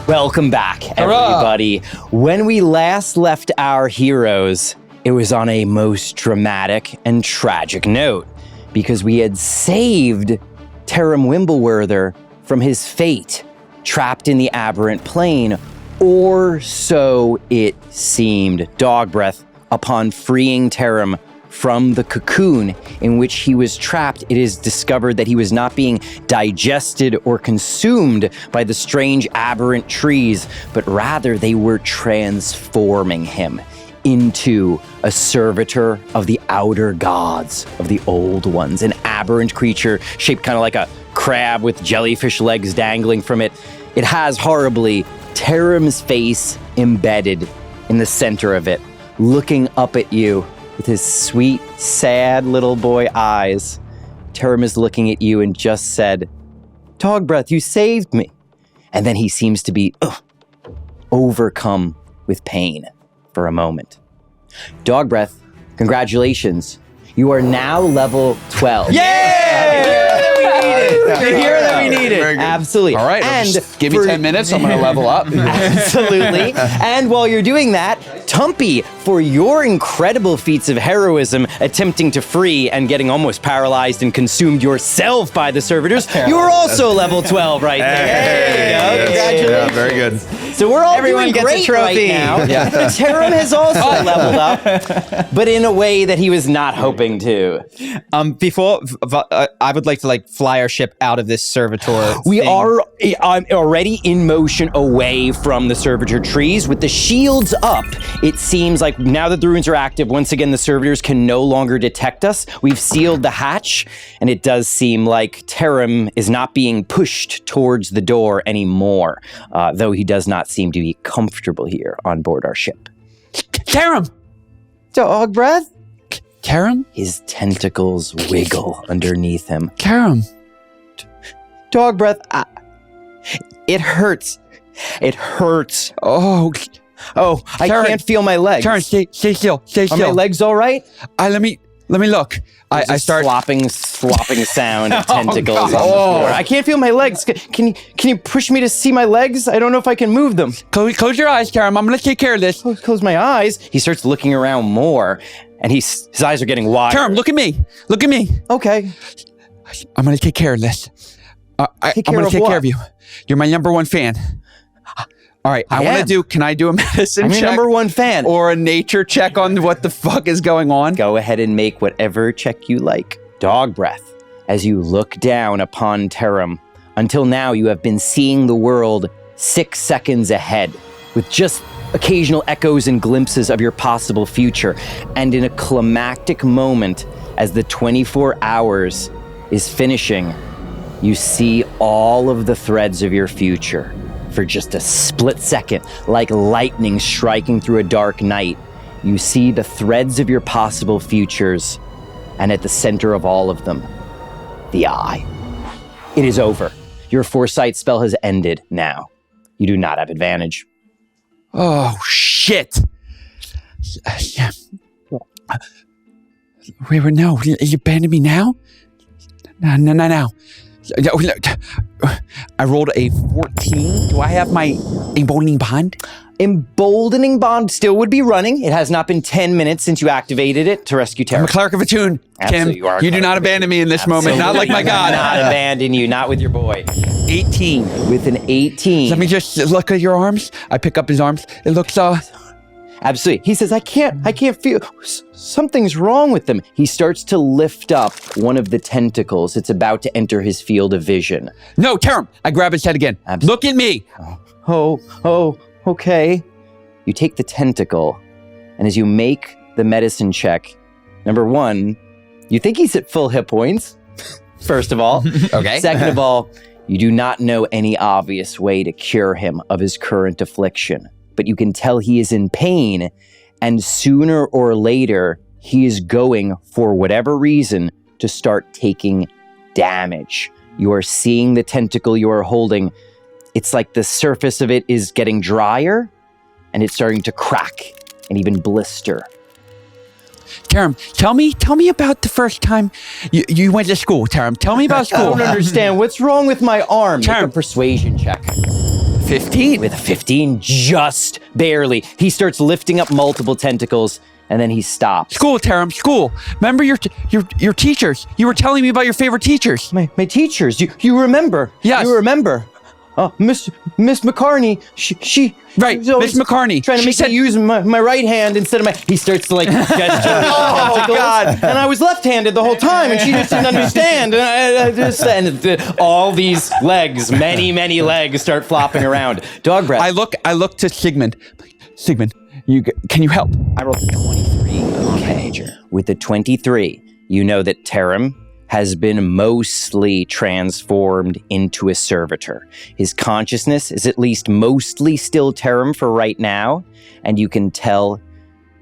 Welcome back, everybody. When we last left our heroes, it was on a most dramatic and tragic note because we had saved Taram Wimbleworther from his fate, trapped in the aberrant plane, or so it seemed. Dog breath, upon freeing Taram from the cocoon in which he was trapped, it is discovered that he was not being digested or consumed by the strange aberrant trees, but rather they were transforming him into a servitor of the outer gods, of the old ones, an aberrant creature shaped kind of like a crab with jellyfish legs dangling from it. It has horribly Taram's face embedded in the center of it, looking up at you with his sweet, sad little boy eyes. Taram is looking at you and just said, "Dog breath, you saved me." And then he seems to be overcome with pain for a moment. Dog breath, congratulations. You are now level 12. Yay! The hero that we needed. Absolutely. All right, and just give me 10 minutes, I'm going to level up. Absolutely. And while you're doing that, Tumpy, for your incredible feats of heroism, attempting to free and getting almost paralyzed and consumed yourself by the servitors, you are also level 12 right there. There you go. Congratulations. Yeah, very good. So we're all Everyone doing gets a great trophy. right now. Yeah. Taram has also leveled up, but in a way that he was not hoping to. Before, I would like to fly our ship out of this servitor. We thing. are already in motion away from the servitor trees. With the shields up, it seems like now that the runes are active, once again, the servitors can no longer detect us. We've sealed the hatch, and it does seem like Taram is not being pushed towards the door anymore, though he does not seem to be comfortable here on board our ship. Taram! Dog breath? Taram? His tentacles wiggle underneath him. Taram! Dog breath. It hurts. It hurts. Oh, I Taram, can't feel my legs. Taram, stay still. Stay Are still. my legs all right? Let me look. I start slopping sound of tentacles on the God. floor. I can't feel my legs. Can you push me to see my legs? I don't know if I can move them. Close your eyes, Taram. I'm gonna take care of this. Close my eyes. He starts looking around more, and his eyes are getting wide. Taram, look at me. Look at me. Okay. I'm gonna take care of this. I'm gonna take care of you. You're my number one fan. All right, can I do a medicine I'm check? your number one fan. Or a nature check on what the fuck is going on? Go ahead and make whatever check you like. Dog breath. As you look down upon Taram, until now you have been seeing the world 6 seconds ahead, with just occasional echoes and glimpses of your possible future. And in a climactic moment, as the 24 hours is finishing, you see all of the threads of your future. For just a split second, like lightning striking through a dark night, you see the threads of your possible futures, and at the center of all of them, the eye. It is over. Your foresight spell has ended now. You do not have advantage. Oh, shit. Wait, no. You abandoned me now? No. I rolled a 14. Do I have my emboldening bond? Emboldening bond still would be running. It has not been 10 minutes since you activated it to rescue Taram. I'm a clerk of Attune, Tim. You do not abandon me in this moment. Not like my God. Not abandon you, not with your boy. 18. With an 18. Let me just look at your arms. I pick up his arms. It looks, Absolutely. He says, I can't feel, something's wrong with them. He starts to lift up one of the tentacles. It's about to enter his field of vision. No, Taram. I grab his head again. Absolutely. Look at me. Oh, okay. You take the tentacle, and as you make the medicine check, number one, you think he's at full hit points, first of all. Okay. Second of all, you do not know any obvious way to cure him of his current affliction. But you can tell he is in pain, and sooner or later, he is going, for whatever reason, to start taking damage. You are seeing the tentacle you are holding. It's like the surface of it is getting drier, and it's starting to crack and even blister. Taram, tell me about the first time you went to school, Taram. Tell me about school. I don't understand. What's wrong with my arm? Taram. Make a persuasion check. 15. With a 15, just barely. He starts lifting up multiple tentacles, and then he stops. School, Taram, school. Remember your teachers? You were telling me about your favorite teachers. My teachers, you remember? Yes. You remember? Miss McCartney, she Right, Miss McCartney. Trying to make me use my right hand instead of my... He starts to like gesture. Oh, God. And I was left-handed the whole time, and she just didn't understand. And I just... And all these legs, many legs start flopping around. Dog breath. I look to Sigmund. Sigmund, can you help? I rolled a 23. Okay. With the 23, you know that Taram has been mostly transformed into a servitor. His consciousness is at least mostly still Taram for right now, and you can tell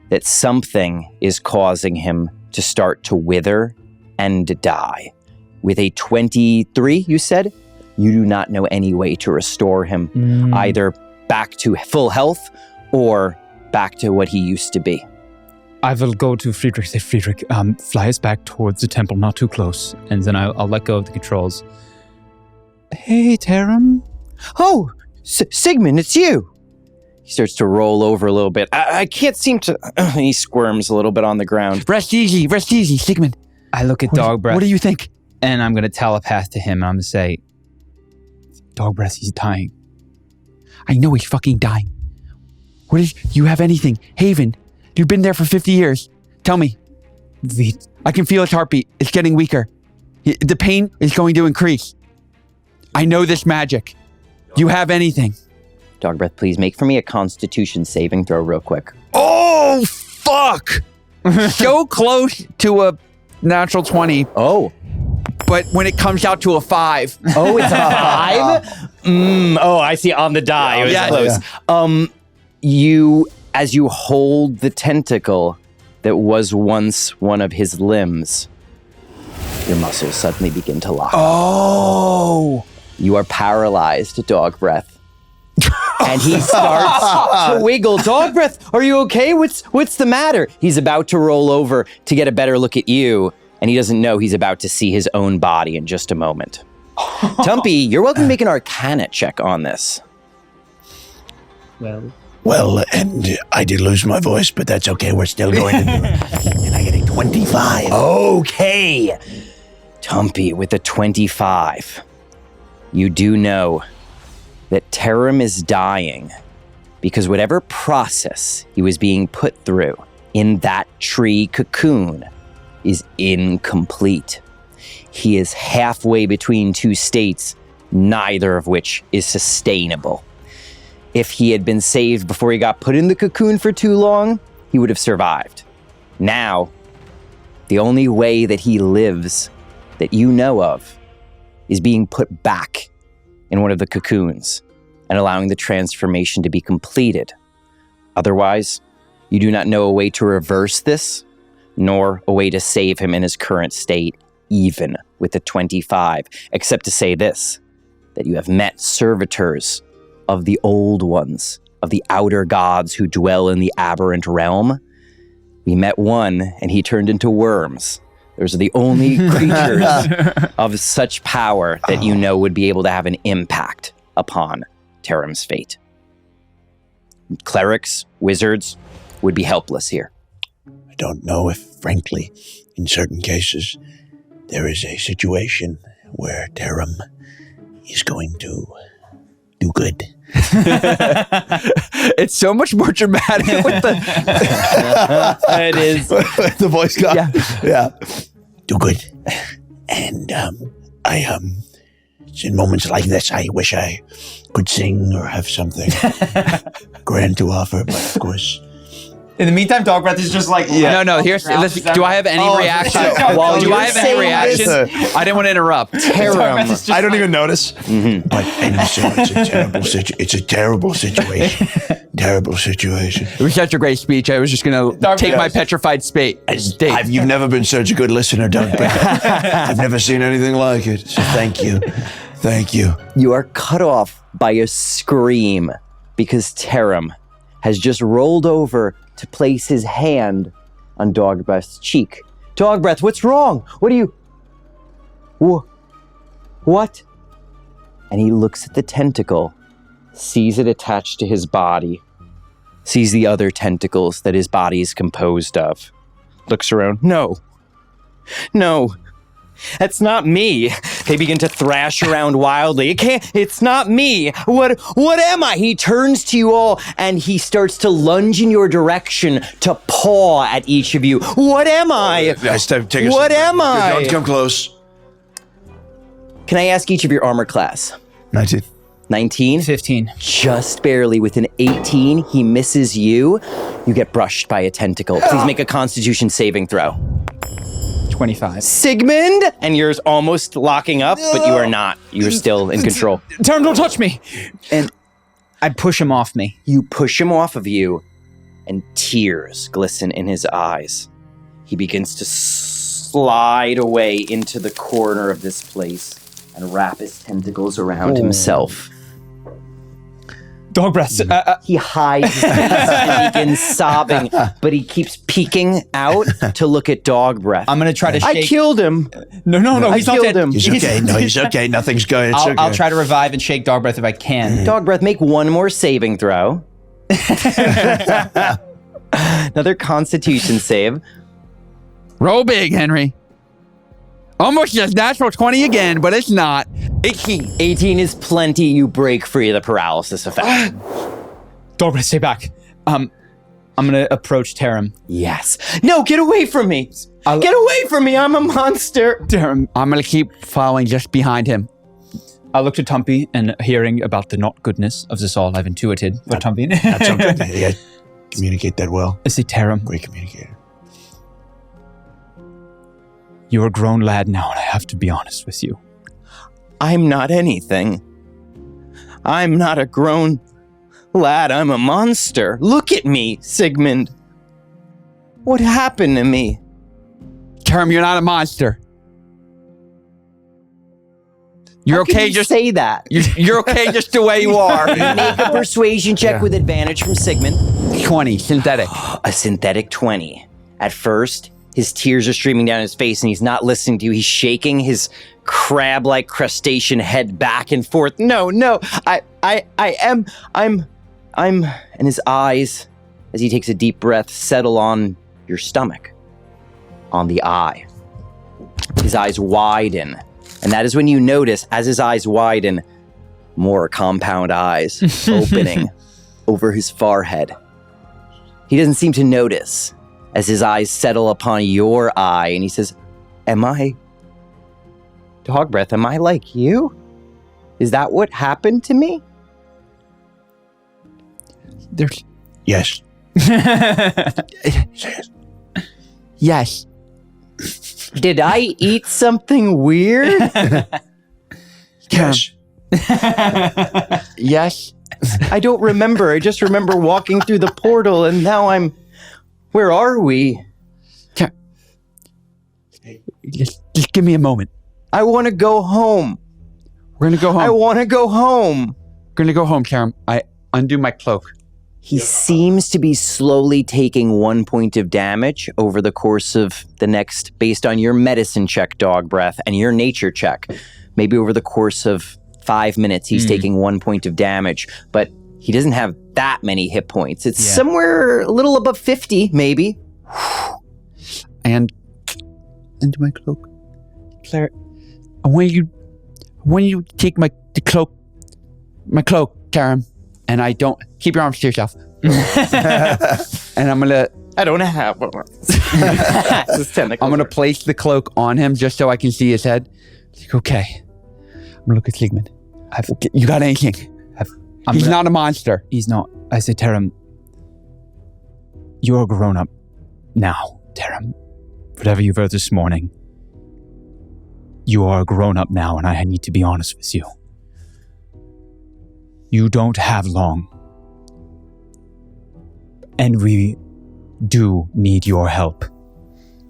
that something is causing him to start to wither and die. With a 23, you said, you do not know any way to restore him, either back to full health or back to what he used to be. I will go to Friedrich, say, Friedrich, fly us back towards the temple, not too close. And then I'll let go of the controls. Hey, Taram. Oh, Sigmund, it's you. He starts to roll over a little bit. I can't seem to... he squirms a little bit on the ground. Rest easy, Sigmund. I look at Dog Breath. What do you think? And I'm going to telepath to him. And I'm going to say, Dog Breath, he's dying. I know he's fucking dying. You have anything? Haven, you've been there for 50 years. Tell me. I can feel his heartbeat. It's getting weaker. The pain is going to increase. I know this magic. You have anything? Dog Breath, please make for me a Constitution saving throw real quick. Oh, fuck! So close to a natural 20. Oh. But when it comes out to a 5. Oh, it's a 5? Oh, I see on the die. It was close. Yeah. As you hold the tentacle that was once one of his limbs, your muscles suddenly begin to lock. Oh! You are paralyzed, Dog Breath. And he starts to wiggle. Dog Breath, are you okay? What's the matter? He's about to roll over to get a better look at you, and he doesn't know he's about to see his own body in just a moment. Tumpy, you're welcome to make an Arcana check on this. Well, and I did lose my voice, but that's okay. We're still going to do it. And I get a 25. Okay. Tumpy with a 25. You do know that Taram is dying because whatever process he was being put through in that tree cocoon is incomplete. He is halfway between two states, neither of which is sustainable. If he had been saved before he got put in the cocoon for too long, he would have survived. Now, the only way that he lives that you know of is being put back in one of the cocoons and allowing the transformation to be completed. Otherwise, you do not know a way to reverse this, nor a way to save him in his current state, even with the 25, except to say this, that you have met servitors of the old ones, of the outer gods who dwell in the aberrant realm. We met one, and he turned into worms. Those are the only creatures of such power that you know would be able to have an impact upon Taram's fate. Clerics, wizards would be helpless here. I don't know if, frankly, in certain cases, there is a situation where Taram is going to do good. It's so much more dramatic with the... It is. The voice got... Yeah. Do good. And it's in moments like this, I wish I could sing or have something grand to offer, but of course... In the meantime, Dog Breath is just like... No, listen, do I have any reaction? Do I have any reaction? I didn't want to interrupt. Taram. I don't even notice. Mm-hmm. But, and so it's a terrible situation. Terrible situation. It was such a great speech. I was just going to take my petrified state. You've never been such a good listener, Doug. I've never seen anything like it. So thank you. Thank you. You are cut off by a scream because Taram has just rolled over to place his hand on Dog Breath's cheek. Dog Breath, what's wrong? What are you... What? And he looks at the tentacle sees it attached to his body, sees the other tentacles that his body is composed of, looks around. No, that's not me. They begin to thrash around wildly. It's not me. What am I? He turns to you all and he starts to lunge in your direction to paw at each of you. What am I? What am I? Don't come close. Can I ask each of your armor class? 19. 19? 15. Just barely. With an 18, he misses you. You get brushed by a tentacle. Please make a Constitution saving throw. 25. Sigmund! And yours almost locking up, but you are not. You're still in control. Taram, don't touch me! And I push him off me. You push him off of you, and tears glisten in his eyes. He begins to slide away into the corner of this place and wrap his tentacles around himself. Dog breaths. He hides his face and begins sobbing, but he keeps peeking out to look at Dog Breath. I'm going to try to shake. I killed him. No, he's not killed dead. him. He's okay. No, he's okay. Nothing's going. It's okay. I'll try to revive and shake Dog Breath if I can. Dog Breath, make one more saving throw. Another Constitution save. Roll big, Henry. Almost just natural 20 again, but it's not. 18. 18 is plenty. You break free of the paralysis effect. Dog Breath, stay back. I'm going to approach Taram. Yes. No, get away from me. Get away from me. I'm a monster. Taram. I'm going to keep following just behind him. I looked at Tumpy and hearing about the not goodness of this all, I've intuited what Tumpy... That's okay. You communicate that well. I say, Taram, Great communicator. you're a grown lad now, and I have to be honest with you. I'm not anything. I'm not a grown lad. I'm a monster. Look at me, Sigmund. What happened to me? Taram, you're not a monster. You're How can okay you just say that. you're okay just the way you are. Make a persuasion check with advantage from Sigmund. 20, synthetic. A synthetic 20. At first, his tears are streaming down his face and he's not listening to you. He's shaking his crab-like crustacean head back and forth. No, I'm, and his eyes, as he takes a deep breath, settle on your stomach, on the eye. His eyes widen, and that is when you notice, as his eyes widen, more compound eyes opening over his forehead. He doesn't seem to notice as his eyes settle upon your eye, and he says, am I, Dog Breath, am I like you? Is that what happened to me? There's Yes. yes. Did I eat something weird? Yes. Yes. I don't remember. I just remember walking through the portal, and now I'm... Where are we? Just give me a moment. I want to go home. We're gonna go home. I want to go home. We're gonna go home, Taram. I undo my cloak. He seems to be slowly taking 1 point of damage over the course of the next, based on your medicine check, Dog Breath, and your nature check. Maybe over the course of 5 minutes, he's taking 1 point of damage, but he doesn't have that many hit points. It's somewhere a little above 50, maybe. And undo my cloak. Claire, I want you to take my cloak, Taram, and I don't keep your arms to yourself. And I'm gonna. I don't have one. I'm gonna place the cloak on him just so I can see his head. Like, okay. I'm gonna look at Sigmund. You got anything? He's not a monster. He's not. I say, Taram, you're a grown-up now, Taram. Whatever you wrote this morning, you are a grown-up now, and I need to be honest with you. You don't have long. And we do need your help.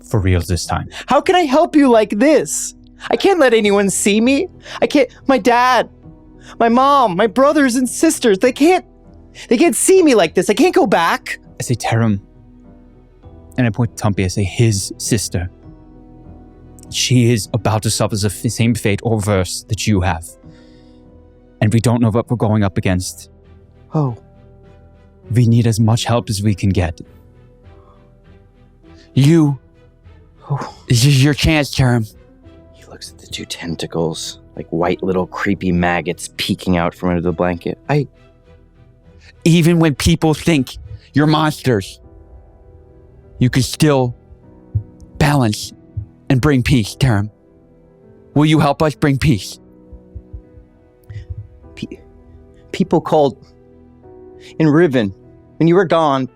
For real this time. How can I help you like this? I can't let anyone see me. I can't. My dad, my mom, my brothers and sisters, they can't see me like this. I can't go back. I say, Taram, and I point to Tumpy, I say, his sister. She is about to suffer the same fate or worse that you have. And we don't know what we're going up against. Oh. We need as much help as we can get. This is your chance, Tarim. He looks at the two tentacles, like white little creepy maggots peeking out from under the blanket. Even when people think you're monsters, you can still balance and bring peace, Tarim. Will you help us bring peace? People called... In Riven, when you were gone,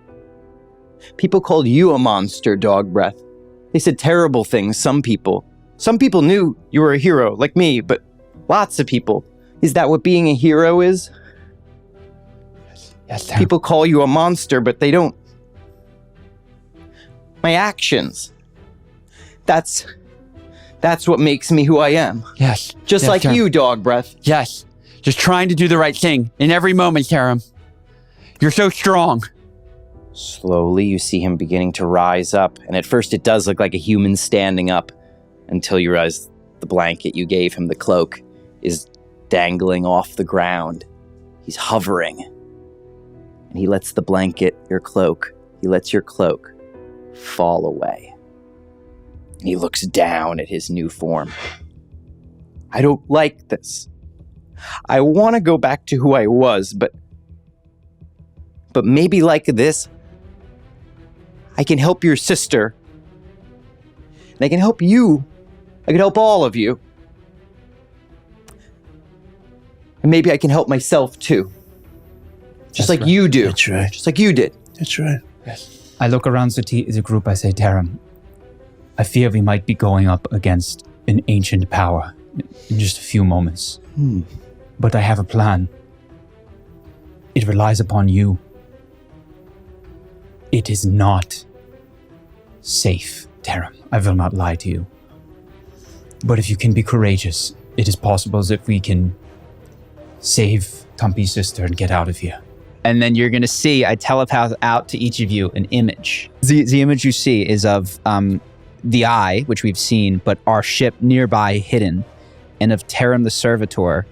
people called you a monster, Dog Breath. They said terrible things, some people. Some people knew you were a hero, like me, but lots of people. Is that what being a hero is? Yes, Tarim. People call you a monster, but they don't. My actions. That's what makes me who I am. Yes. Just Yes, like Tarim. you, Dog Breath. Yes. Just trying to do the right thing in every moment, Tarim. You're so strong. Slowly, you see him beginning to rise up, and at first it does look like a human standing up, until you realize the blanket you gave him, the cloak, is dangling off the ground. He's hovering. And he lets the blanket, he lets your cloak fall away. And he looks down at his new form. I don't like this. I want to go back to who I was, but maybe like this, I can help your sister. And I can help you. I can help all of you. And maybe I can help myself too. Just like you do. That's right. Just like you did. That's right. I look around the group, I say, Tarim, I fear we might be going up against an ancient power in just a few moments. But I have a plan. It relies upon you. It is not safe, Tarim. I will not lie to you. But if you can be courageous, it is possible as if we can save Tumpy's sister and get out of here. And then you're going to see, I telepath out to each of you an image. The image you see is of the eye, which we've seen, but our ship nearby hidden, and of Tarim the Servitor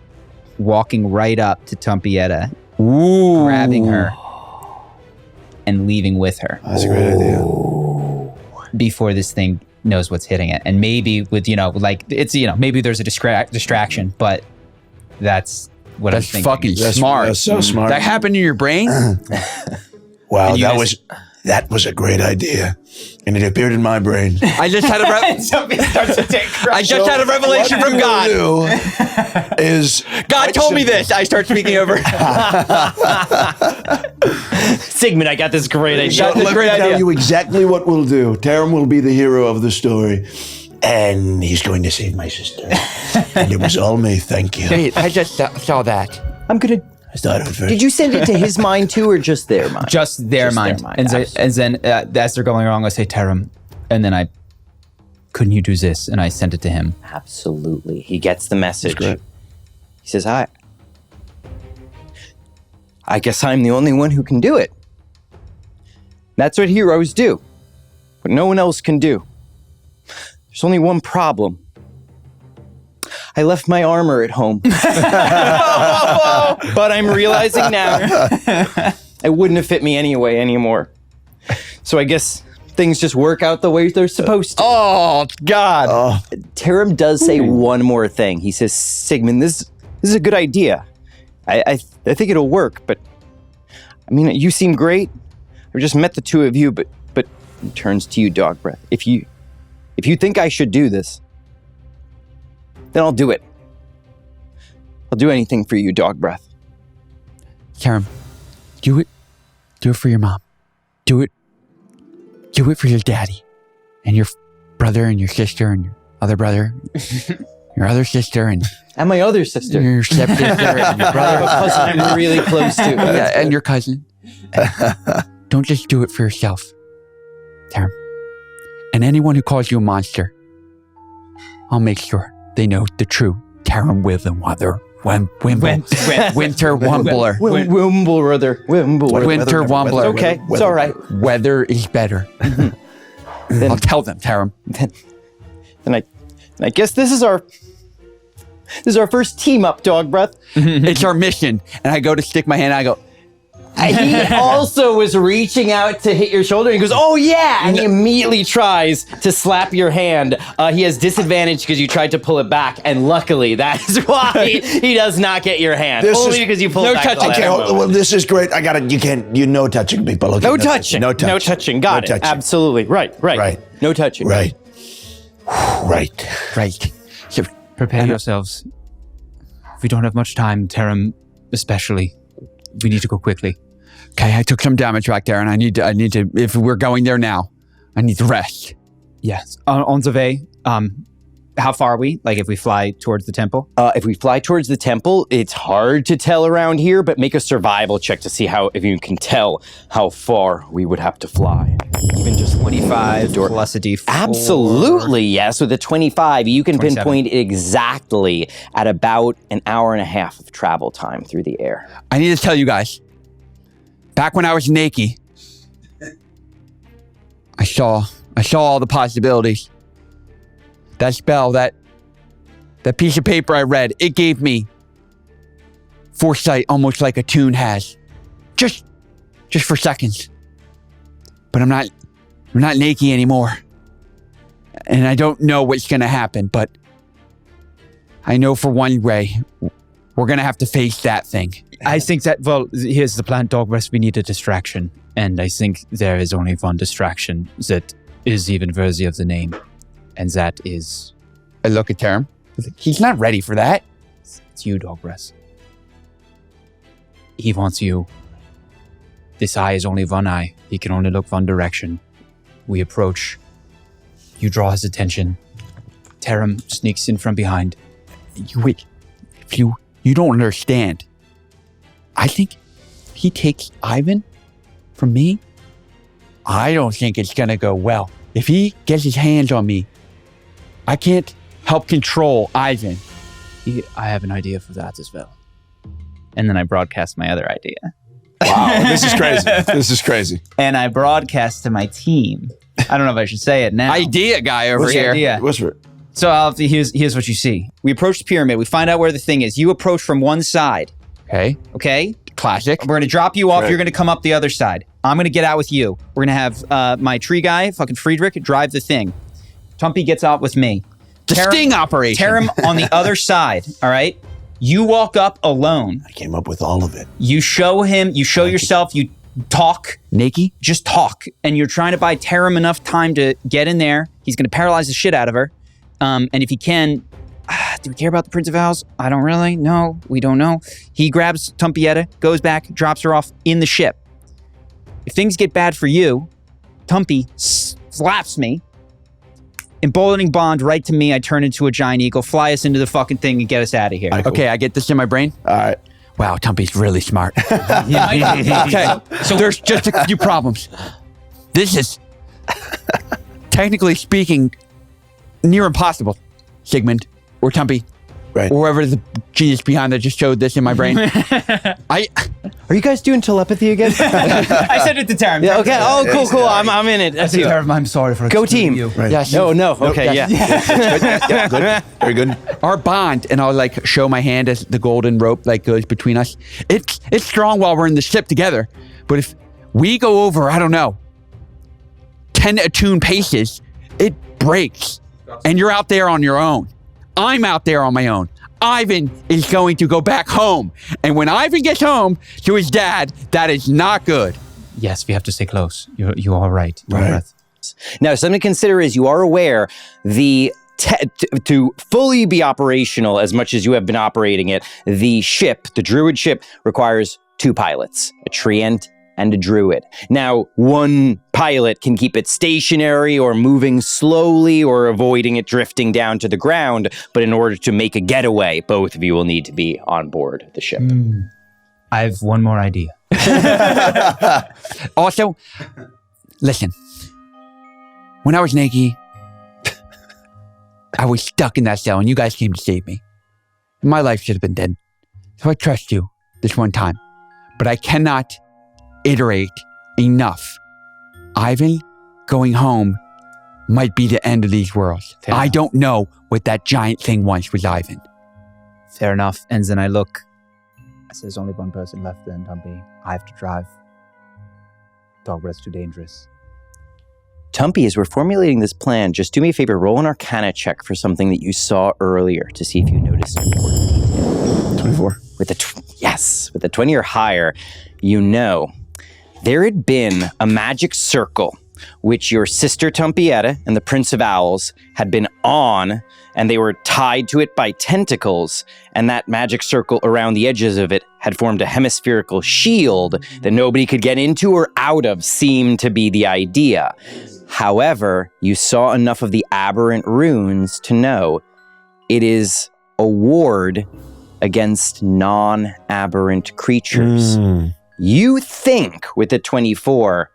walking right up to Tumpietta, grabbing her, and leaving with her. That's a great idea. Before this thing knows what's hitting it. And maybe with, maybe there's a distraction, but that's what I'm That's thinking. fucking That's smart. That's so smart. That happened in your brain? Wow, And you that was a great idea, and it appeared in my brain. I just had a revelation from God. Is God told me this. I start speaking over. Sigmund, I got this great idea. Let me tell you exactly what we'll do. Tarim will be the hero of the story, and he's going to save my sister. And it was all me. Thank you. Wait, I just saw that. I'm gonna... I thought it was very. Did you send it to his mind too, or just their mind? Just their mind. And then as they're going along, I say, Tarim, and then couldn't you do this? And I sent it to him. Absolutely. He gets the message. That's great. He says, I guess I'm the only one who can do it. That's what heroes do. What no one else can do. There's only one problem. I left my armor at home. But I'm realizing now it wouldn't have fit me anymore. So I guess things just work out the way they're supposed to. Oh, God. Tarim does say one more thing. He says, Sigmund, this is a good idea. I think it'll work, but I mean, you seem great. I've just met the two of you, but he turns to you, Dog Breath. If you think I should do this, then I'll do it. I'll do anything for you, Dog Breath. Tarim, do it. Do it for your mom. Do it. Do it for your daddy and your brother and your sister and your other brother, your other sister and my other sister. your stepsister and your I have a brother. cousin I'm really close to. Yeah, and your cousin. Don't just do it for yourself, Tarim. And anyone who calls you a monster, I'll make sure they know the true Tarim Winter Wumbler. Wimbledon. Winter Wumbler. Okay, it's all right. Weather is better. I'll tell them, Tarim. And I guess this is our first team up, Dog Breath. It's our mission. And I go to stick my hand, I go, He also was reaching out to hit your shoulder. He goes, "Oh yeah!" And he immediately tries to slap your hand. He has disadvantage because you tried to pull it back, and luckily that is why he does not get your hand. Only because you pulled it back. No touching. Okay, well, this is great. I got it. No touching, people. Okay, no touching. No touching. Got it. Absolutely. Right. No touching. Right. So, Prepare yourselves. We don't have much time, Tarim especially. We need to go quickly. okay, I took some damage back there, and I need to. If we're going there now, I need to rest. Yes. On the way, how far are we? Like if we fly towards the temple? If we fly towards the temple, it's hard to tell around here, but make a survival check to see if you can tell how far we would have to fly. Even just 25 plus a D4. Absolutely, yes. With a 25, you can 27. pinpoint exactly at about an hour and a half of travel time through the air. I need to tell you guys. Back when I was naked, I saw all the possibilities. That spell, that piece of paper I read, it gave me foresight almost like a tune has. Just for seconds. But I'm not naked anymore. And I don't know what's gonna happen, but I know for one way, we're gonna have to face that thing. I think that, well, here's the plan, Dogress. We need a distraction. And I think there is only one distraction that is even worthy of the name. And that is... I look at Tarim. He's not ready for that. It's you, Dogress. He wants you. This eye is only one eye. He can only look one direction. We approach. You draw his attention. Tarim sneaks in from behind. Wait. You don't understand. I think he takes Ivan from me. I don't think it's gonna go well. If he gets his hands on me, I can't help control Ivan. I have an idea for that as well. And then I broadcast my other idea. Wow, this is crazy. And I broadcast to my team. I don't know if I should say it now. Idea guy over here. Idea. Whisper it. So here's what you see. We approach the pyramid. We find out where the thing is. You approach from one side. Okay? Classic. We're going to drop you off. Right. You're going to come up the other side. I'm going to get out with you. We're going to have my tree guy, fucking Friedrich, drive the thing. Tumpy gets out with me. The sting operation. Tarim on the other side, all right? You walk up alone. I came up with all of it. You show yourself, you talk. Naked? Just talk. And you're trying to buy Tarim enough time to get in there. He's going to paralyze the shit out of her. And if he can... do we care about the Prince of Owls? I don't really. No, we don't know. He grabs Tumpietta, goes back, drops her off in the ship. If things get bad for you, Tumpy slaps me. Emboldening bond right to me. I turn into a giant eagle, fly us into the fucking thing and get us out of here. Okay, I get this in my brain. All right. Wow, Tumpy's really smart. Yeah. Okay, so there's just a few problems. This is, technically speaking, near impossible, Sigmund, or Tumpy, Right. or whoever the genius behind that just showed this in my brain. Are you guys doing telepathy again? I said it to Tarim. Yeah, okay. Oh, cool. I'm in it. That's you. I'm sorry for Go excluding team. you. Right. Yes. No. Okay, yeah. Yeah, good. Very good. Our bond, and I'll like show my hand as the golden rope like goes between us. It's strong while we're in the ship together, but if we go over, I don't know, 10 attuned paces, it breaks, and you're out there on your own. I'm out there on my own. Ivan is going to go back home, and when Ivan gets home to his dad, that is not good. Yes, we have to stay close. You are right. Right. Now, something to consider is you are aware to fully be operational as much as you have been operating it, the druid ship requires 2 pilots, a treant and a druid. Now, one pilot can keep it stationary or moving slowly or avoiding it drifting down to the ground, but in order to make a getaway, both of you will need to be on board the ship. I have one more idea. Also, listen, when I was naked, I was stuck in that cell and you guys came to save me. My life should have been dead. So I trust you this one time, but I cannot iterate enough. Ivan going home might be the end of these worlds. Fair I enough. don't know what that giant thing once was, Ivan. Fair enough. And then I look There's only one person left then, Tumpy. I have to drive. Dog breath's too dangerous. Tumpy, as we're formulating this plan, just do me a favor, roll an Arcana check for something that you saw earlier to see if you noticed an important detail. 24. With a 20 or higher, you know there had been a magic circle which your sister Tumpietta and the Prince of Owls had been on, and they were tied to it by tentacles, and that magic circle around the edges of it had formed a hemispherical shield that nobody could get into or out of, seemed to be the idea. However, you saw enough of the aberrant runes to know it is a ward against non-aberrant creatures. You think with the 24,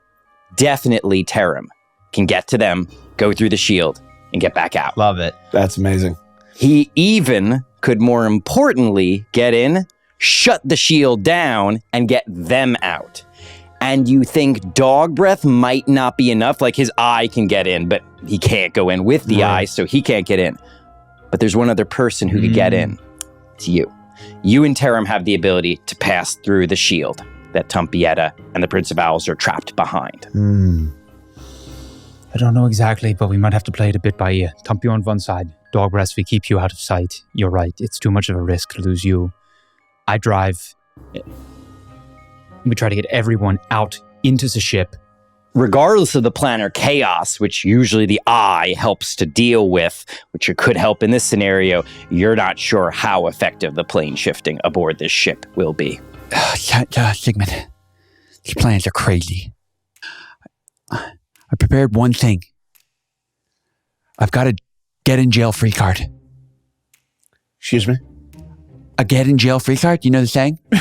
definitely Tarim can get to them, go through the shield, and get back out. Love it. That's amazing. He even could, more importantly, get in, shut the shield down, and get them out. And you think dog breath might not be enough, like his eye can get in, but he can't go in with the eye, so he can't get in. But there's one other person who could get in. It's you. You and Tarim have the ability to pass through the shield that Tumpietta and the Prince of Owls are trapped behind. I don't know exactly, but we might have to play it a bit by ear. Tumpy on one side, dog breath, we keep you out of sight. You're right, it's too much of a risk to lose you. I drive. We try to get everyone out into the ship. Regardless of the planar chaos, which usually the eye helps to deal with, which it could help in this scenario, you're not sure how effective the plane shifting aboard this ship will be. Sigmund, these plans are crazy. I prepared one thing. I've got a get in jail free card. Excuse me? A get in jail free card? You know the saying? What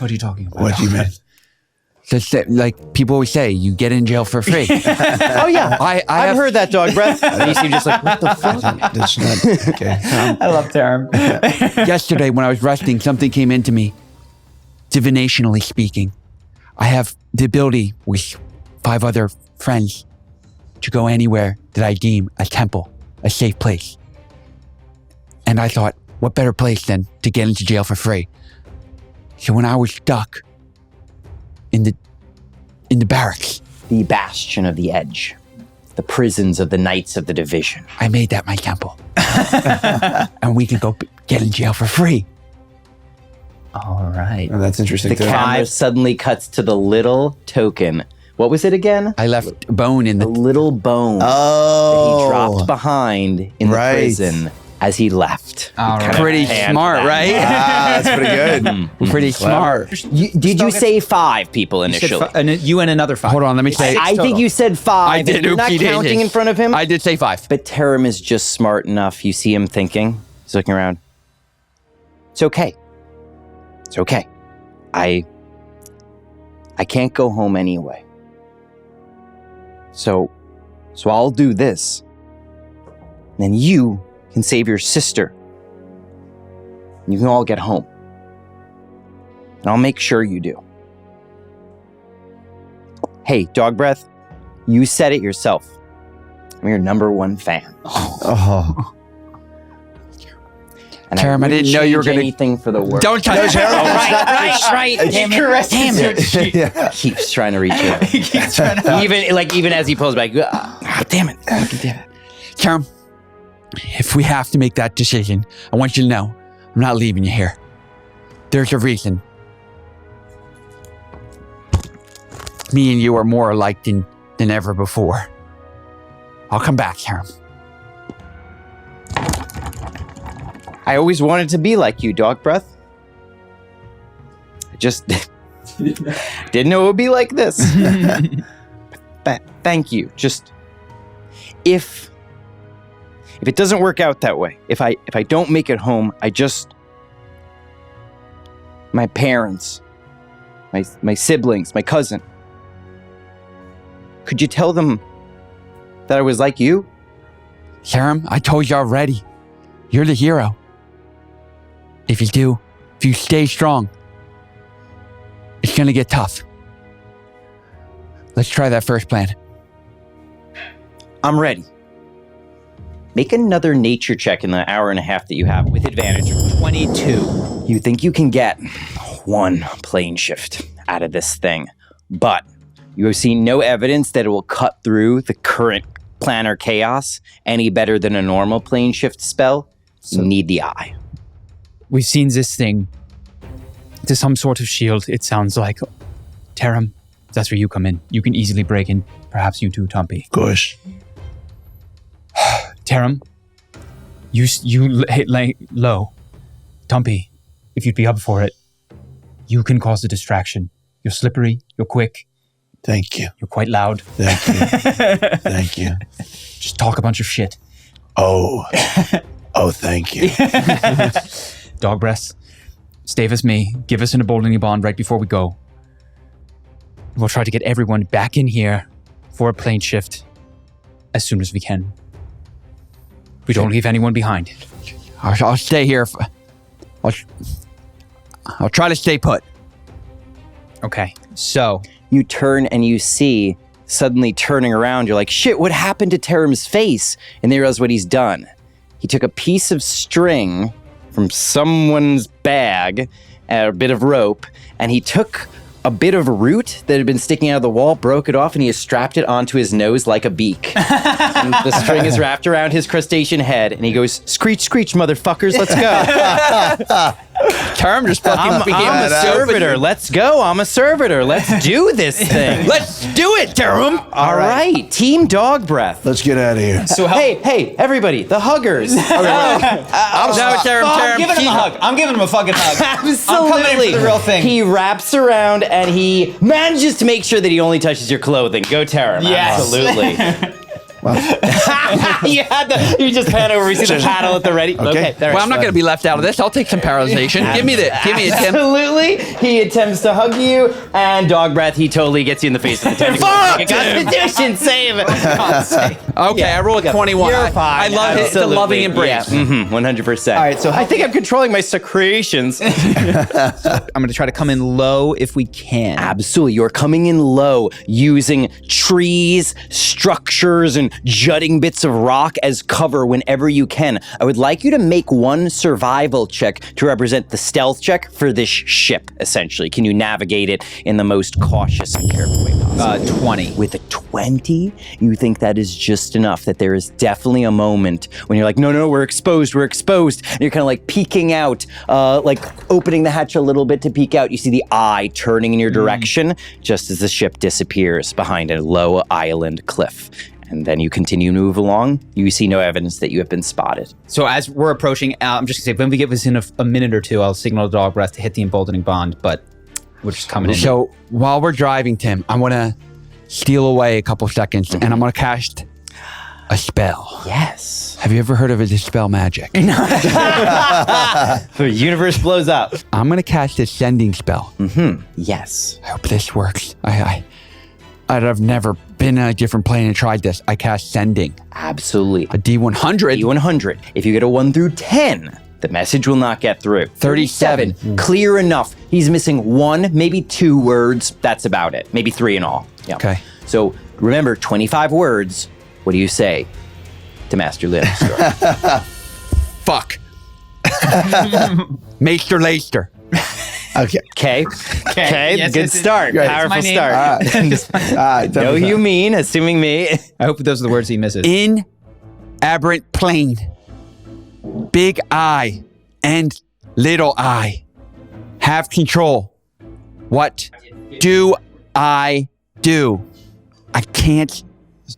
are you talking about? What do you mean? Just like people always say, you get in jail for free. Oh yeah, I've heard that, dog breath. And you seem just like, what the fuck? That's not okay. I love Tarim. Yesterday when I was resting, something came into me. Divinationally speaking, I have the ability with 5 other friends to go anywhere that I deem a temple, a safe place. And I thought, what better place than to get into jail for free? So when I was stuck in the barracks, The bastion of the edge, the prisons of the Knights of the Division. I made that my temple. And we can go get in jail for free. All right. Oh, that's interesting The too. camera suddenly cuts to the little token. What was it again? I left a bone in The the... little bone that he dropped behind in the prison as he left. All right. Pretty Hand smart, that. right? That's pretty good. We're pretty smart. Did you say 5 people initially? You and another 5. Hold on, let me say... I think you said 5. I did. And you're not Oopsie counting daisies. in front of him. I did say 5. But Tarim is just smart enough. You see him thinking. He's looking around. It's okay. It's okay. I can't go home anyway. So I'll do this. Then you can save your sister. You can all get home. And I'll make sure you do. Hey, dog breath, you said it yourself. I'm your #1 fan. Oh. And Tarim, I wouldn't didn't know you were change gonna- anything for the world. Don't touch it. right. Damn it. Yeah. Keeps trying to reach it. even as he pulls back. Damn it. Tarim, if we have to make that decision, I want you to know I'm not leaving you here. There's a reason. Me and you are more alike than ever before. I'll come back, Tarim. I always wanted to be like you, dog breath. I just didn't know it would be like this. But thank you. Just if it doesn't work out that way, if I don't make it home, my parents, my siblings, my cousin, could you tell them that I was like you? Tarim, I told you already. You're the hero. If you stay strong, it's gonna get tough. Let's try that first plan. I'm ready. Make another nature check in the hour and a half that you have with advantage. 22. You think you can get one plane shift out of this thing, but you have seen no evidence that it will cut through the current planar chaos any better than a normal plane shift spell. You need the eye. We've seen this thing. There's some sort of shield, it sounds like. Taram, that's where you come in. You can easily break in. Perhaps you too, Tumpy. Of course. Taram, you lay low. Tumpy, if you'd be up for it, you can cause a distraction. You're slippery, you're quick, Thank you. you're quite loud. Thank you. Thank you. Just talk a bunch of shit. Oh. Oh, thank you. Dog breaths. Stay with me. Give us an emboldening bond right before we go. We'll try to get everyone back in here for a plane shift as soon as we can. We don't leave anyone behind. I'll stay here. I'll try to stay put. Okay, so You turn and you see, suddenly turning around, you're like, shit, what happened to Taram's face? And they realize what he's done. He took a piece of string from someone's bag, a bit of rope, and he took a bit of root that had been sticking out of the wall, broke it off, and he has strapped it onto his nose like a beak. And the string is wrapped around his crustacean head, and he goes, screech, screech, motherfuckers, let's go. Term just fucking became I'm a servitor. Let's go. I'm a servitor. Let's do this thing. Let's do it, Term. All right. Team Dog Breath. Let's get out of here. So hey, everybody, the huggers. I'm giving him a hug. I'm giving him a fucking hug. Absolutely. I'm coming in for the real thing. He wraps around and he manages to make sure that he only touches your clothing. Go Taram. Yes. Absolutely. You just pan over, you see the paddle at the ready. Okay. There Well, I'm not going to be left out of this. I'll take some paralyzation. Give me it, Tim. Absolutely. He attempts to hug you, and Dog Breath, he totally gets you in the face with the tentacle. Fuck! Constitution save. Okay, I rolled a 21. You're fine. I love it. It's a loving embrace. Yeah, 100%. All right, so I think I'm controlling my secretions. I'm going to try to come in low if we can. Absolutely. You're coming in low using trees, structures, and jutting bits of rock as cover whenever you can. I would like you to make one survival check to represent the stealth check for this ship, essentially. Can you navigate it in the most cautious and careful way possible? 20. With a 20, you think that is just enough, that there is definitely a moment when you're like, no, we're exposed. And you're kind of like peeking out, like opening the hatch a little bit to peek out. You see the eye turning in your direction just as the ship disappears behind a low island cliff. And then you continue to move along. You see no evidence that you have been spotted. So as we're approaching, I'm just going to say, when we get within a minute or two, I'll signal Dog Breath to hit the emboldening bond, but we're just coming in. So while we're driving, Tim, I want to steal away a couple seconds, and I'm going to cast a spell. Yes. Have you ever heard of a dispel magic? The universe blows up. I'm going to cast a sending spell. Yes. I hope this works. I've never been in a different plane and tried this. I cast sending. Absolutely. A D100. D100. If you get a 1 through 10, the message will not get through. 37. Clear enough. He's missing 1, maybe 2 words. That's about it. Maybe 3 in all. Yeah. Okay. So remember, 25 words. What do you say to Master Leicester? Fuck. Maester Leicester. Okay. Okay. Yes, Good yes, start. Great. Powerful my name. start. Know who you mean, assuming me. I hope those are the words he misses. In aberrant plane, big eye and little eye have control. What do I do? I can't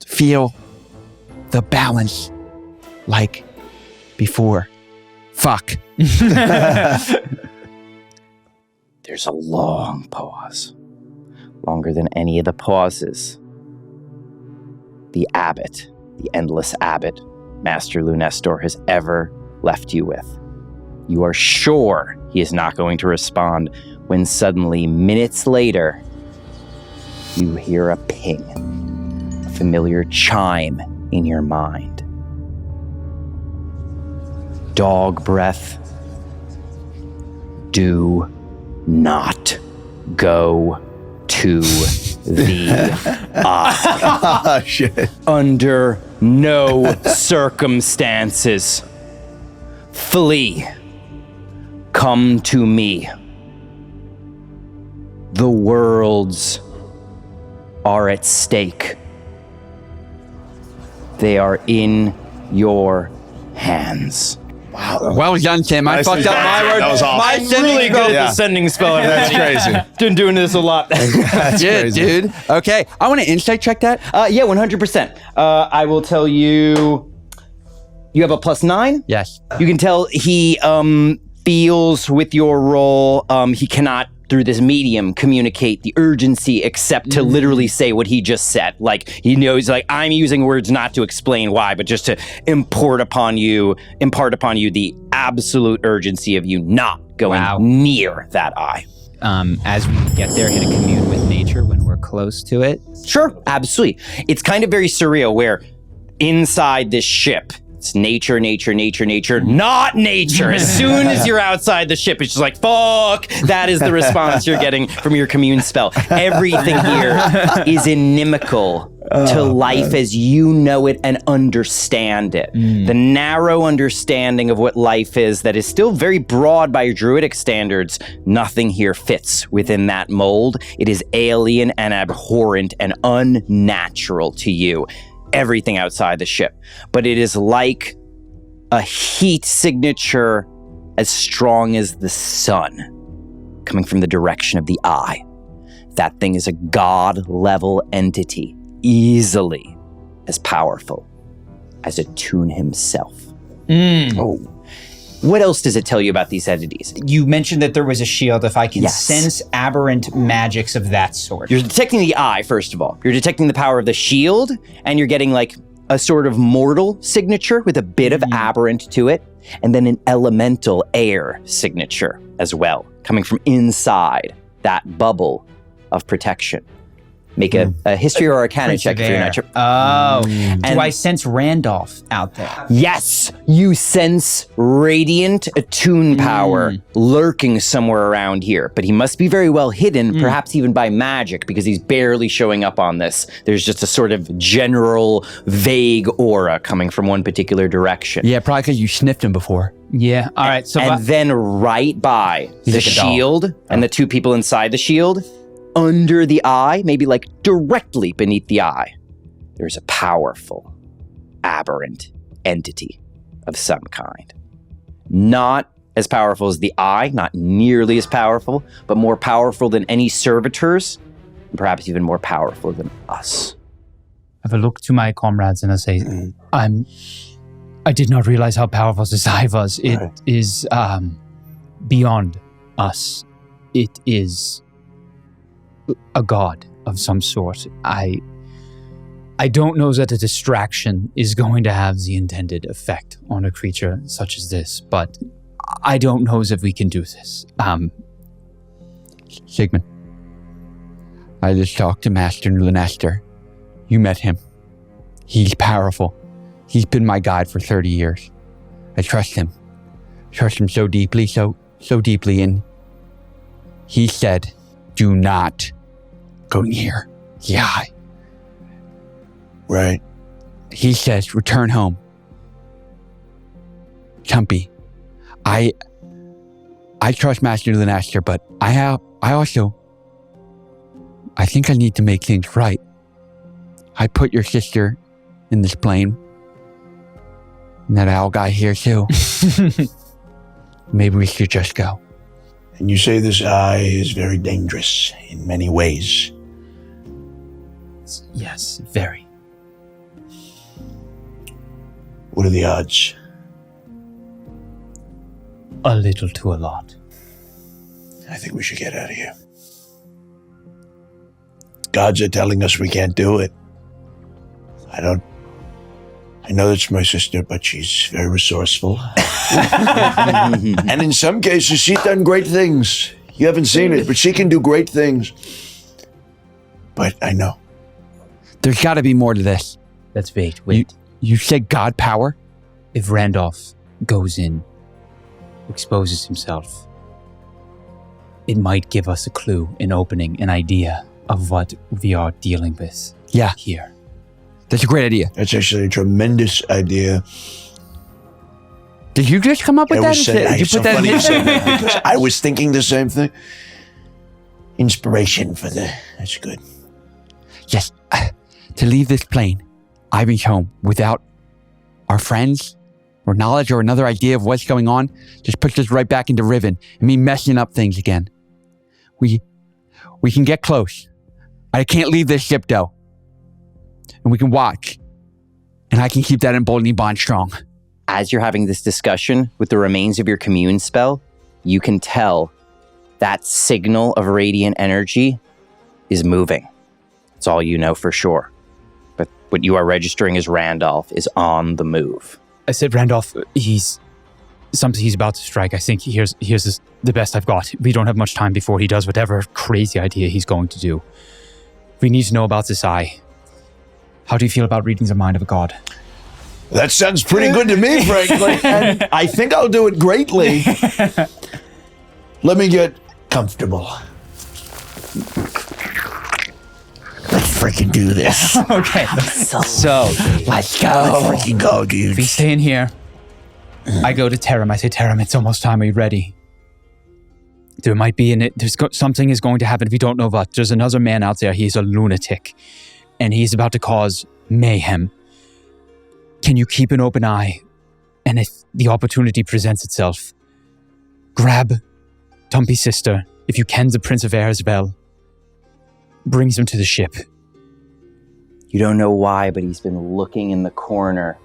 feel the balance like before. Fuck. There's a long pause. Longer than any of the pauses the abbot, the endless abbot, Master Lunestor, has ever left you with. You are sure he is not going to respond when suddenly, minutes later, you hear a ping, a familiar chime in your mind. Dog Breath, do not go to the eye. Oh, shit. Under no circumstances. Flee. Come to me. The worlds are at stake. They are in your hands. Well done, Tim. I Nicely fucked up done. my word. That was awesome. My sending spell. Yeah. sending spell. That's crazy. Been doing this a lot. That's Good, crazy. dude. Okay, I want to insight check that. Yeah, 100%. I will tell you, you have a +9. Yes. You can tell he feels with your roll, he cannot, through this medium, communicate the urgency except to literally say what he just said. Like, he knows, like, I'm using words not to explain why, but just to impart upon you the absolute urgency of you not going near that eye. As we get there, can it commune with nature when we're close to it? Sure, absolutely. It's kind of very surreal where inside this ship, it's nature, not nature. As soon as you're outside the ship, it's just like, fuck. That is the response you're getting from your commune spell. Everything here is inimical to life as you know it and understand it. The narrow understanding of what life is that is still very broad by your druidic standards, nothing here fits within that mold. It is alien and abhorrent and unnatural to you. Everything outside the ship. But it is like a heat signature as strong as the sun coming from the direction of the eye. That thing is a god-level entity, easily as powerful as Attune himself. Oh. What else does it tell you about these entities? You mentioned that there was a shield. If I can Yes. sense aberrant magics of that sort. You're detecting the eye, first of all. You're detecting the power of the shield, and you're getting like a sort of mortal signature with a bit of aberrant to it, and then an elemental air signature as well, coming from inside that bubble of protection. Make a history or arcana check if you're not sure. Oh. And- Do I sense Randolph out there? Yes, you sense radiant attune power lurking somewhere around here, but he must be very well hidden, perhaps even by magic, because he's barely showing up on this. There's just a sort of general, vague aura coming from one particular direction. Yeah, probably because you sniffed him before. Yeah. All right. So And then right by the like a doll. shield and the two people inside the shield, under the eye, maybe like directly beneath the eye, there's a powerful, aberrant entity of some kind. Not as powerful as the eye, not nearly as powerful, but more powerful than any servitors, and perhaps even more powerful than us. I have a look to my comrades and I say, I did not realize how powerful this eye was. It is beyond us. It is a god of some sort. I don't know that a distraction is going to have the intended effect on a creature such as this, but I don't know if we can do this. Sigmund, I just talked to Master Lunester. You met him. He's powerful. He's been my guide for 30 years. I trust him. Trust him so deeply, so deeply, and he said, do not go near the eye. Right. He says, return home. Chumpy, I trust Master Lunester, but I think I need to make things right. I put your sister in this plane. And that owl guy here too. Maybe we should just go. And you say this eye is very dangerous in many ways. Yes, very. What are the odds? A little to a lot. I think we should get out of here. Gods are telling us we can't do it. I know it's my sister, but she's very resourceful. And in some cases, she's done great things. You haven't seen it, but she can do great things. But I know. There's got to be more to this. Let's wait. You said God power? If Randolph goes in, exposes himself, it might give us a clue, an opening, an idea of what we are dealing with here. That's a great idea. That's actually a tremendous idea. Did you just come up with that? Did you so put that funny in you there? said that because I was thinking the same thing. Inspiration for that's good. Yes. To leave this plane, Ivan's home, without our friends or knowledge or another idea of what's going on, just puts us right back into Riven and me messing up things again. We can get close. I can't leave this ship though. And we can watch. And I can keep that emboldening bond strong. As you're having this discussion with the remains of your commune spell, you can tell that signal of radiant energy is moving. It's all you know for sure. But what you are registering as Randolph is on the move. I said, Randolph, he's about to strike. I think here's the best I've got. We don't have much time before he does whatever crazy idea he's going to do. We need to know about this eye. How do you feel about reading the mind of a god? That sounds pretty good to me, frankly. And I think I'll do it greatly. Let me get comfortable. Let's freaking do this. Okay. So Let's go. Let's freaking go, dude. We stay in here. I go to Taram. I say, Taram, it's almost time. Are you ready? There might be in it. Something is going to happen. We don't know what. There's another man out there. He's a lunatic. And he's about to cause mayhem. Can you keep an open eye? And if the opportunity presents itself, grab Tumpy's sister. If you can, the Prince of Air as well. Brings him to the ship. You don't know why, but he's been looking in the corner.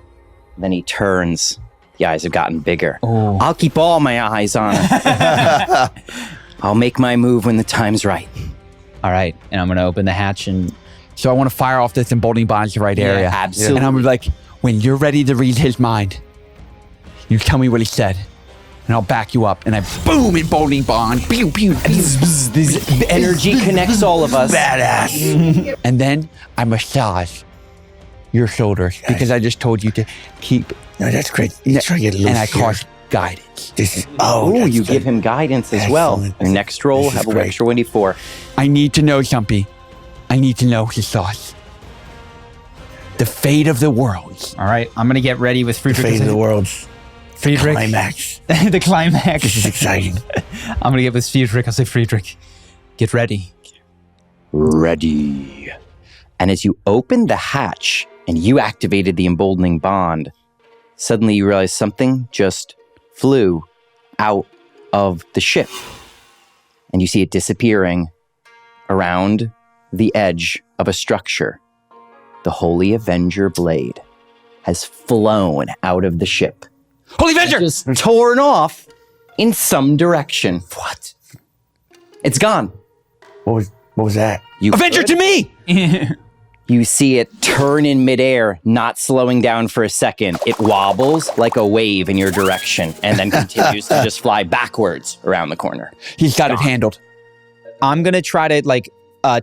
Then he turns. The eyes have gotten bigger. Oh. I'll keep all my eyes on him. I'll make my move when the time's right. all right, and I'm going to open the hatch and So I want to fire off this emboldening bond to the right area. absolutely. And I'm like, when you're ready to read his mind, you tell me what he said. And I'll back you up. And I boom, emboldening bond. Pew, pew, pew. This energy connects all of us. Badass. And then I massage your shoulders because I just told you to keep. No, that's great. You try to get loose And I here. cast guidance. This is, Oh, that's you good. give him guidance as well. Excellent. Your next roll, This is have a great. extra 1d4. I need to know something. I need to know his thoughts. The fate of the worlds. all right, I'm going to get ready with Friedrich. Fate of the world's Friedrich. climax. The climax. This is exciting. I'm going to get with Friedrich. I'll say, Friedrich, get ready. Ready. And as you opened the hatch and you activated the emboldening bond, suddenly you realize something just flew out of the ship. And you see it disappearing around the edge of a structure. The Holy Avenger blade has flown out of the ship. Holy Avenger! Just torn off in some direction. What? It's gone. What was that? You Avenger to me! You see it turn in midair, not slowing down for a second. It wobbles like a wave in your direction and then continues to just fly backwards around the corner. He's got it handled. I'm going to try to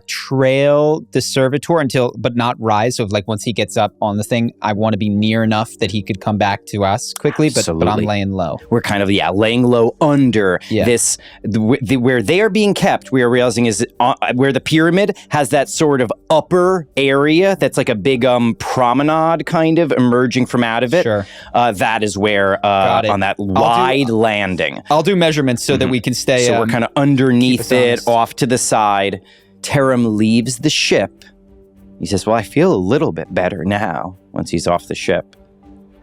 trail the servitor but not rise. So once he gets up on the thing, I want to be near enough that he could come back to us quickly, but I'm Absolutely. laying low. We're kind of, laying low under this, where they are being kept, we are realizing is where the pyramid has that sort of upper area that's like a big promenade kind of emerging from out of it. Sure. That is where, Got it. on that wide landing. I'll do measurements so that we can stay. So we're kind of underneath keep us it, honest. off to the side. Taram leaves the ship. He says, well, I feel a little bit better now once he's off the ship.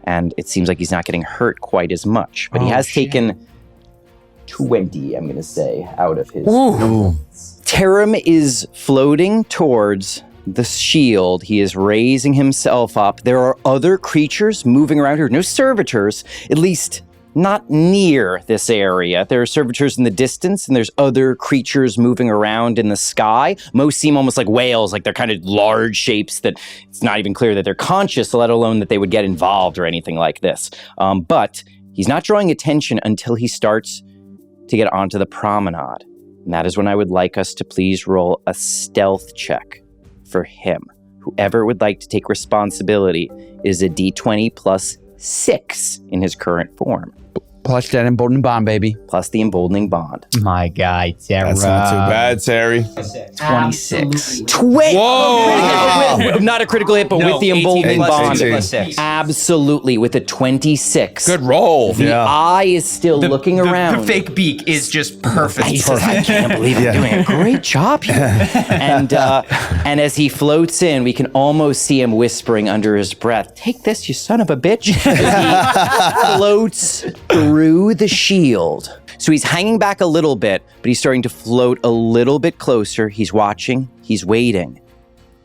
And it seems like he's not getting hurt quite as much. But he has taken 20, I'm going to say, out of his. Ooh. Taram is floating towards the shield. He is raising himself up. There are other creatures moving around here. No servitors, at least not near this area. There are servitors in the distance, and there's other creatures moving around in the sky. Most seem almost like whales, like they're kind of large shapes that it's not even clear that they're conscious, let alone that they would get involved or anything like this. But he's not drawing attention until he starts to get onto the promenade. And that is when I would like us to please roll a stealth check for him. Whoever would like to take responsibility is a d20 plus 6 in his current form. Plus that emboldened bond, baby. plus the emboldening bond. My guy, Tara. That's not too bad, Terry. 26. Whoa! Not a critical hit, but with the 18 emboldening plus bond. 18. plus 6. Absolutely, with a 26. Good roll. The eye is still looking around. The fake beak is just perfect. He says, I can't believe you're doing a great job here. And as he floats in, we can almost see him whispering under his breath, "Take this, you son of a bitch." As he floats through the shield. So he's hanging back a little bit, but he's starting to float a little bit closer. He's watching, he's waiting.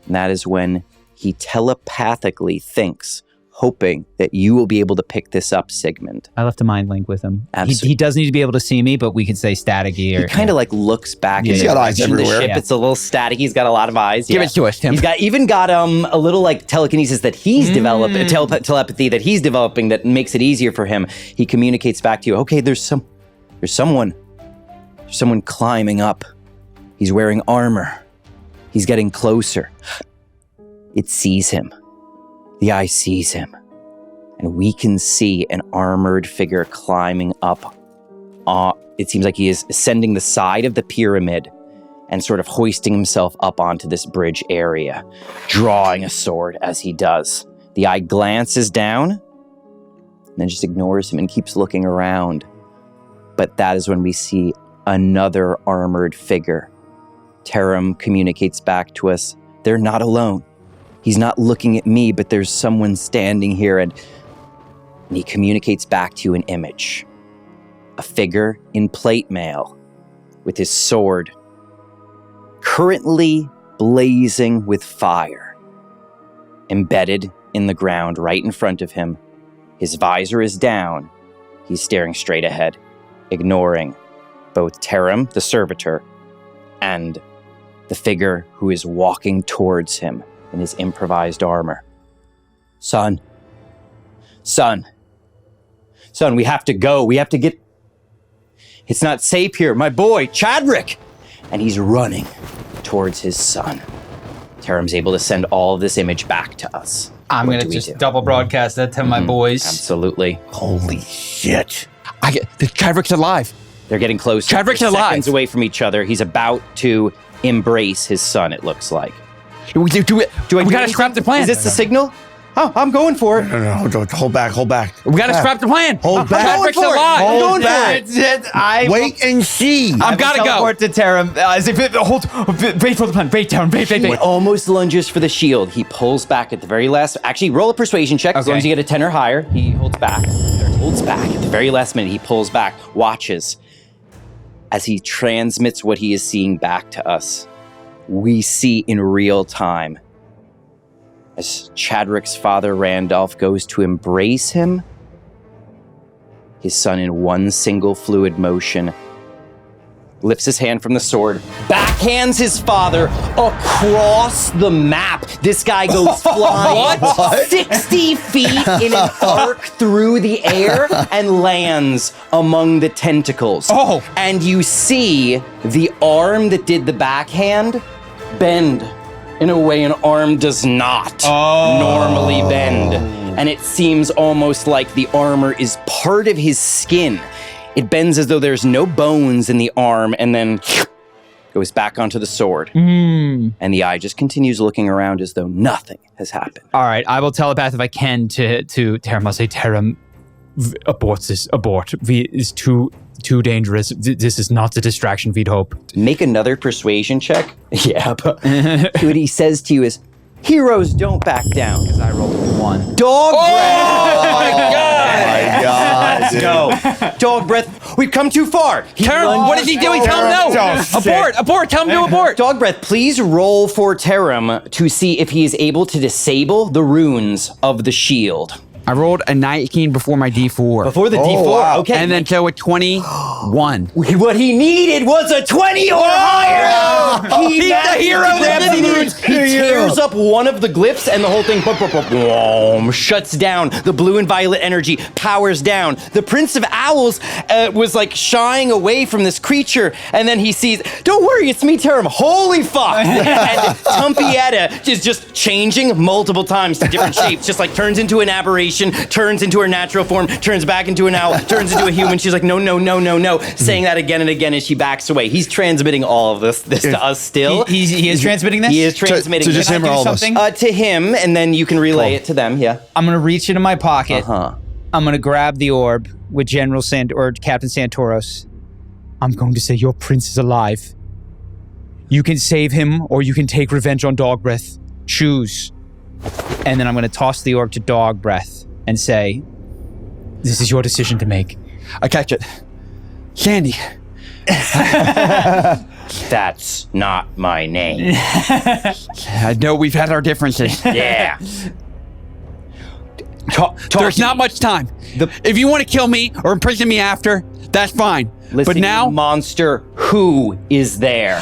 And that is when he telepathically thinks, hoping that you will be able to pick this up, Sigmund. I left a mind link with him. Absolutely. He does need to be able to see me, but we could say staticky or He kind of like looks back. Yeah, in he's the got eyes direction of the everywhere. ship. Yeah. It's a little static. He's got a lot of eyes. Give yeah. it to us, Tim. He's got a little like telekinesis that he's developed, telepathy that he's developing that makes it easier for him. He communicates back to you. Okay, there's someone climbing up. He's wearing armor. He's getting closer. It sees him. The eye sees him. And we can see an armored figure climbing up. It seems like he is ascending the side of the pyramid and sort of hoisting himself up onto this bridge area, drawing a sword as he does. The eye glances down and then just ignores him and keeps looking around. But that is when we see another armored figure. Taram communicates back to us. They're not alone. He's not looking at me, but there's someone standing here, and he communicates back to you an image. A figure in plate mail with his sword currently blazing with fire. Embedded in the ground right in front of him. His visor is down. He's staring straight ahead, ignoring both Taram, the servitor, and the figure who is walking towards him in his improvised armor. Son, we have to go. We have to get... It's not safe here. My boy, Chadrick! And he's running towards his son. Taram's able to send all of this image back to us. I'm What going do to we just do? double broadcast that to my boys. Absolutely. Holy shit. The Chadrick's alive. They're getting closer. Chadrick's They're alive. seconds away from each other. He's about to embrace his son, it looks like. We do it. Do I we do gotta anything? scrap the plan. Is this the signal? Oh, I'm going for it. No, hold back. We gotta scrap the plan. Hold back. Chadrick's for it. alive. I'm Hold going back. for it. Wait and see. I've gotta go. Teleport to Taram. As if it, wait for the plan. Wait, Taram. Wait. He almost lunges for the shield. He pulls back at the very last... Actually, roll a persuasion check. As long as you get a 10 or higher, he holds back. At the very last minute, he pulls back, watches. As he transmits what he is seeing back to us, we see in real time as Chadrick's father, Randolph, goes to embrace him, his son in one single fluid motion lifts his hand from the sword, backhands his father across the map. This guy goes flying 60 feet in an arc through the air and lands among the tentacles. Oh. And you see the arm that did the backhand bend in a way an arm does not normally bend. And it seems almost like the armor is part of his skin. It bends as though there's no bones in the arm and then goes back onto the sword. And the eye just continues looking around as though nothing has happened. All right, I will telepath if I can to Taram. I'll say, Taram, abort this. Abort. It's too dangerous. This is not the distraction we'd hoped. Make another persuasion check. Yeah, but what he says to you is, heroes don't back down. Because I rolled a 1. Dog breath! Oh my God, dude. Go. Dog breath. We've come too far. He Taram, lunges what is he doing? Tell him no. Oh, shit. Abort. Tell him to abort. Dog breath, please roll for Taram to see if he is able to disable the runes of the shield. I rolled a 19 before my D4. Before the D4, wow. okay. And then so a 20 1. What he needed was a 20 or higher. He's the hero of the movie. He tears up one of the glyphs and the whole thing shuts down. The blue and violet energy powers down. The Prince of Owls was like shying away from this creature, and then he sees, don't worry, it's me, Tarim. Holy fuck. And Tumpietta is just changing multiple times to different shapes, just like turns into an aberration, turns into her natural form, turns back into an owl, turns into a human. She's like, no, saying that again and again as she backs away. He's transmitting all of this to us still. He is transmitting this? He is transmitting to just this. him or all of us? To him, and then you can relay it to them, yeah. I'm going to reach into my pocket. Uh-huh. I'm going to grab the orb with Captain Santoros. I'm going to say your prince is alive. You can save him, or you can take revenge on Dog Breath. Choose. And then I'm going to toss the orb to Dog Breath and say, This is your decision to make. I catch it. Sandy. That's not my name. I know we've had our differences. Yeah. There's not much time. If you want to kill me or imprison me after, that's fine. Listen, but now, monster, who is there?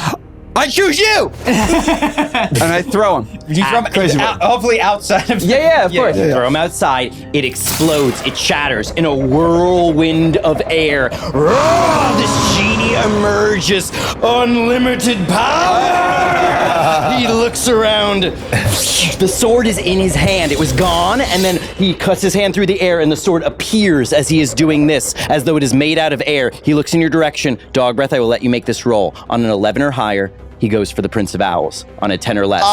I choose you! And I throw him. you throw him hopefully outside of Yeah, of course. You throw him outside, it explodes, it shatters in a whirlwind of air. This genie emerges, unlimited power! He looks around. The sword is in his hand. It was gone, and then he cuts his hand through the air, and the sword appears as he is doing this, as though it is made out of air. He looks in your direction. Dog Breath, I will let you make this roll. On an 11 or higher, he goes for the Prince of Owls. On a 10 or less,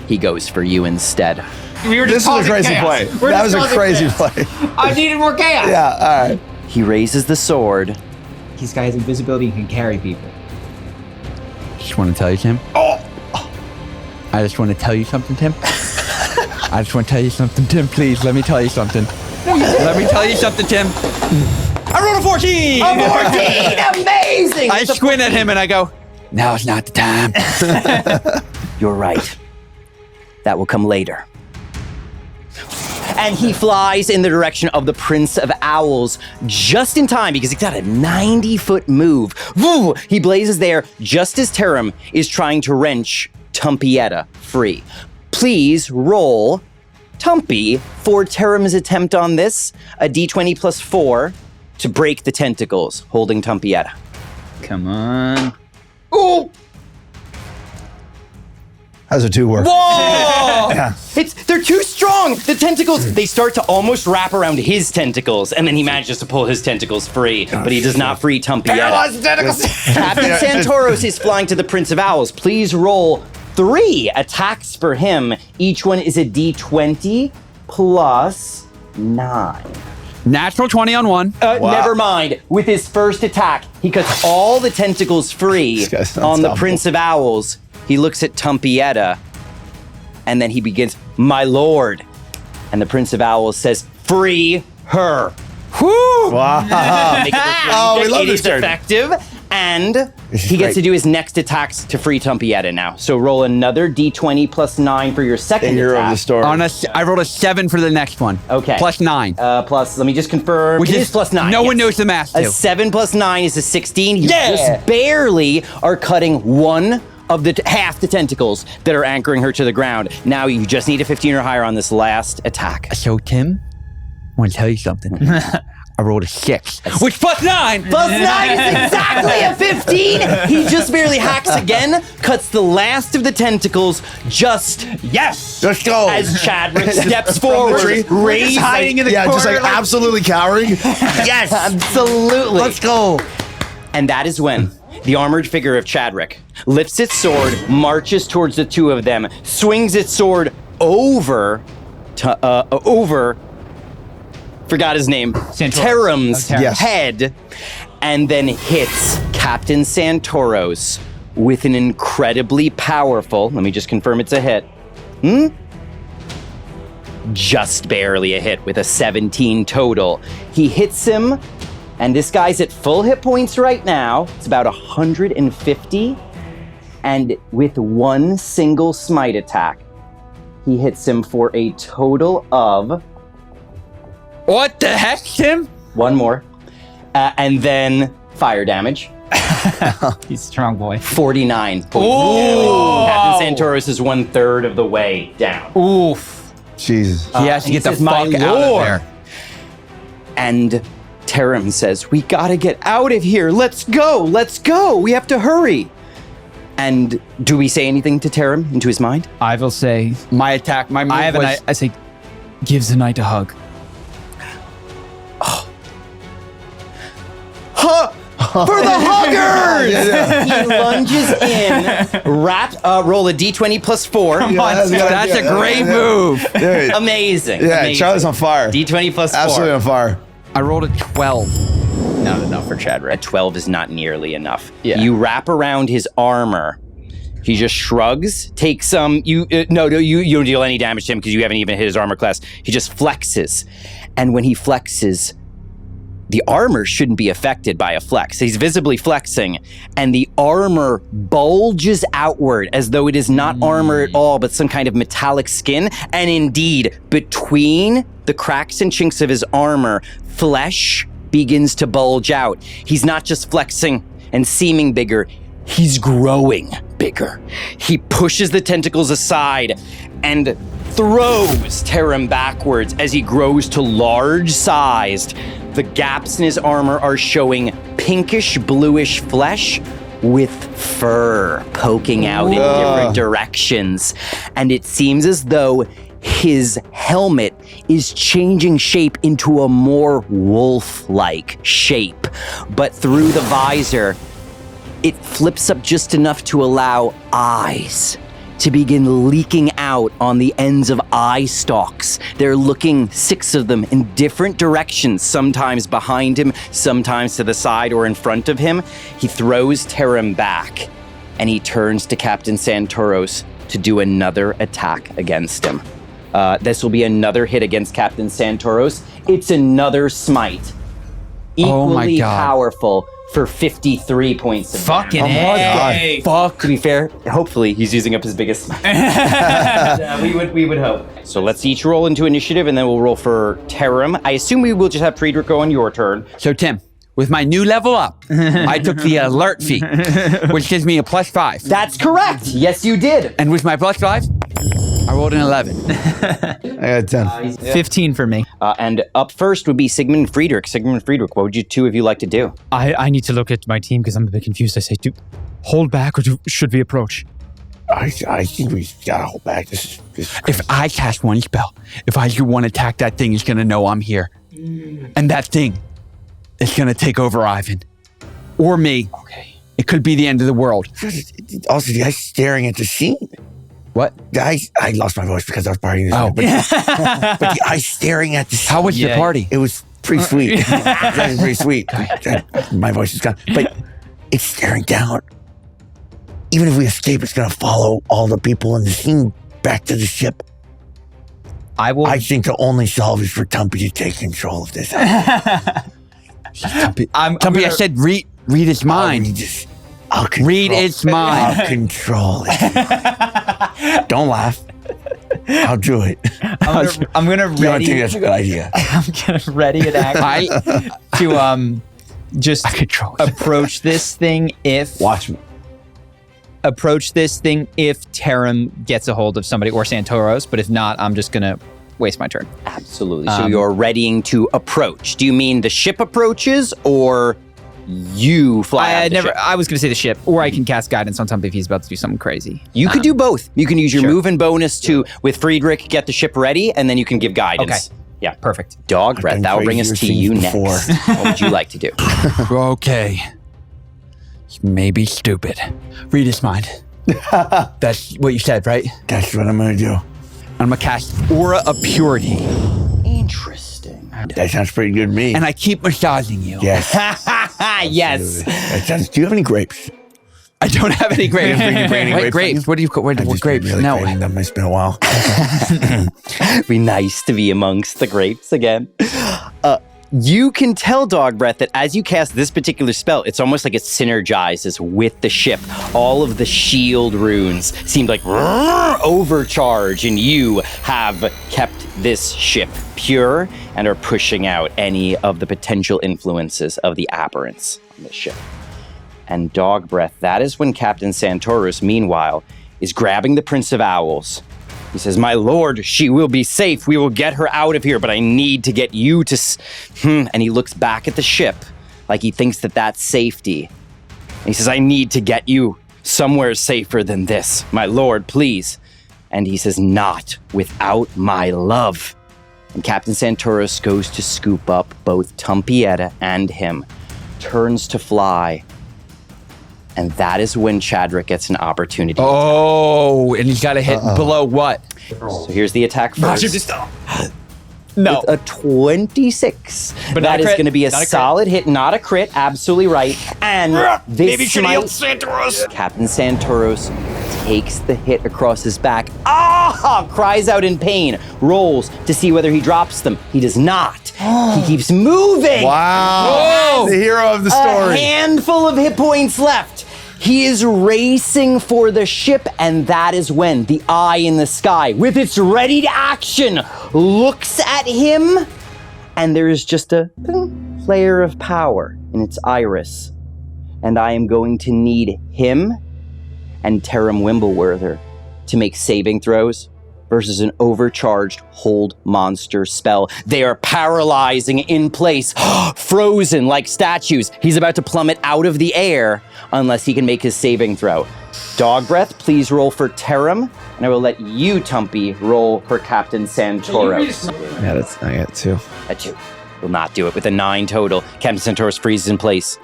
he goes for you instead. This was a crazy play. That was a crazy play. I needed more chaos. Yeah, all right. He raises the sword. He's got his invisibility and can carry people. Just want to tell you, Tim. I just want to tell you something, Tim. I just want to tell you something, Tim. Please, let me tell you something. Let me tell you something, Tim. I rolled a 14! A 14! Amazing! I squint at him and I go, now is not the time. You're right. That will come later. And he flies in the direction of the Prince of Owls just in time because he's got a 90-foot move. Woo! He blazes there just as Tarim is trying to wrench Tumpietta free. Please roll Tumpy for Tarim's attempt on this. A d20 plus 4 to break the tentacles holding Tumpietta. Come on. Ooh! How's a 2 work? Whoa! Yeah. They're too strong. The tentacles, they start to almost wrap around his tentacles, and then he manages to pull his tentacles free, but he does not free Tumpietta. Captain Santoros is flying to the Prince of Owls. Please roll 3 attacks for him. Each one is a d20 plus 9. Natural 20 on 1. Never mind. With his first attack, he cuts all the tentacles free guy's on the unstoppable. Prince of Owls. He looks at Tumpietta, and then he begins, my lord. And the Prince of Owls says, free her. Whoo! Wow. Make it look Oh, we love it this is turn. effective, and This is he gets great. to do his next attacks to free Tumpietta now. So roll another d20 plus 9 for your second Hero of attack. the story. I rolled a 7 for the next one. Okay. Plus 9. Plus, let me just confirm. Which It is is plus 9. No one yes. knows the math, A too. 7 plus 9 is a 16. You Yeah. just barely are cutting one of the half the tentacles that are anchoring her to the ground. Now you just need a 15 or higher on this last attack. So, Tim, I want to tell you something. I rolled a 6. Which plus 9! Plus 9 is exactly a 15. He just barely hacks again, cuts the last of the tentacles just Let's go. as Chadwick steps forward, raises hiding in the Yeah, just corner, like absolutely cowering. Yes, absolutely. Let's go. And that is when the armored figure of Chadwick lifts its sword, marches towards the two of them, swings its sword over forgot his name, Tarim's Yes. head, and then hits Captain Santoros with an incredibly powerful, let me just confirm it's a hit. Just barely a hit with a 17 total. He hits him, and this guy's at full hit points right now. It's about 150. And with one single smite attack, he hits him for a total of What the heck, Tim? one more. And then fire damage. He's a strong boy. 49 points. Ooh. Captain Santoros is 1/3 of the way down. Oof. Jesus. He has to get the says, "My fuck out of lord." there. And Tarim says, we gotta get out of here. Let's go. We have to hurry. And do we say anything to Tarim into his mind? I will say, My attack, my move I have was... I say, gives the knight a hug. For the huggers! He lunges in, roll a d20 plus 4. That's a great move. Dude. Amazing. Yeah, amazing. Charlie's on fire. D20 plus 4. Absolutely on fire. I rolled a 12. Not enough for Chadrick. A 12 is not nearly enough. Yeah. You wrap around his armor. He just shrugs, takes some. You don't deal any damage to him because you haven't even hit his armor class. He just flexes. And when he flexes, the armor shouldn't be affected by a flex. He's visibly flexing, and the armor bulges outward as though it is not armor at all, but some kind of metallic skin. And indeed, between the cracks and chinks of his armor, flesh begins to bulge out. He's not just flexing and seeming bigger, he's growing bigger. He pushes the tentacles aside and throws Tarim backwards as he grows to large-sized. The gaps in his armor are showing pinkish bluish flesh with fur poking out in different directions. And it seems as though his helmet is changing shape into a more wolf-like shape. But through the visor, it flips up just enough to allow eyes to begin leaking out on the ends of eye stalks. They're looking, 6 of them, in different directions, sometimes behind him, sometimes to the side or in front of him. He throws Tarim back, and he turns to Captain Santoros to do another attack against him. This will be another hit against Captain Santoros. It's another smite. Equally powerful for 53 points of damage. Fucking A. Fuck. To be fair, hopefully he's using up his biggest smite. we would hope. So let's each roll into initiative, and then we'll roll for Tarim. I assume we will just have Friedrich go on your turn. So, Tim, with my new level up, I took the alert feat, which gives me a +5. That's correct. Yes, you did. And with my +5, I rolled an 11. I got 10. 15 for me. And up first would be Sigmund and Friedrich. Sigmund and Friedrich, what would you two of you like to do? I need to look at my team because I'm a bit confused. I say, hold back or should we approach? I think we gotta hold back. This is If I cast one spell, if I do one attack, that thing is going to know I'm here. And that thing is going to take over Ivan. Or me. Okay. It could be the end of the world. also the guy's staring at the scene. What? I lost my voice because I was partying this Oh. night, but the eye staring at the scene. How was the party? It was pretty sweet. It was pretty sweet. My voice is gone. But it's staring down. Even if we escape, it's going to follow all the people in the scene back to the ship. I think the only solve is for Tumpy to take control of this. Tumpy, I said read its mind. I'll Read its mind. I'll control it. Don't laugh. I'll do it. I'm gonna You don't think ready. that's a good idea? I'm gonna ready an action to just approach this thing if Watch me. approach this thing if Tarim gets a hold of somebody or Santoros, but if not, I'm just gonna waste my turn. Absolutely. So you're readying to approach. Do you mean the ship approaches or you fly out of the ship? I was gonna say the ship, or I can cast guidance on something if he's about to do something crazy. You could do both. You can use your move and bonus to, with Friedrich, get the ship ready, and then you can give guidance. Okay. Yeah. Perfect. Dog breath. done That'll bring us to crazier you things next. before. What would you like to do? Okay. Maybe stupid. Read its mind. That's what you said, right? That's what I'm going to do. I'm going to cast Aura of Purity. Interesting. That sounds pretty good to me. And I keep massaging you. Yes. Yes. That sounds, do you have any grapes? I don't have any grapes. Bring any Wait, grapes grapes? What do you call what I've just grapes? been really No. craving them. It's been a while. Be nice to be amongst the grapes again. You can tell, Dog Breath, that as you cast this particular spell, it's almost like it synergizes with the ship. All of the shield runes seem like overcharge, and you have kept this ship pure and are pushing out any of the potential influences of the aberrants on the ship. And Dog Breath, that is when Captain Santoros, meanwhile, is grabbing the Prince of Owls. He says, "My lord, she will be safe. We will get her out of here, but I need to get you to..." And he looks back at the ship like he thinks that that's safety. And he says, "I need to get you somewhere safer than this. My lord, please." And he says, "Not without my love." And Captain Santoros goes to scoop up both Tumpietta and him, turns to fly. And that is when Chadrick gets an opportunity. Oh, and he's got to hit below what? So here's the attack first. No. With a 26. But that not a is crit. going to be a Not a crit. solid hit, not a crit. Absolutely right. And this smite, Captain Santoros takes the hit across his back. Cries out in pain. Rolls to see whether he drops them. He does not. He keeps moving. Wow. The hero of the A story. handful of hit points left. He is racing for the ship, and that is when the eye in the sky, with its ready to action, looks at him, and there is just a flare of power in its iris. And I am going to need him and Taram Wimbleworther to make saving throws versus an overcharged hold monster spell. They are paralyzing in place, frozen like statues. He's about to plummet out of the air unless he can make his saving throw. Dog Breath, please roll for Taram, and I will let you, Tumpy, roll for Captain Santoros. Yeah, I got 2. A 2. Will not do it with a 9 total. Captain Santoros freezes in place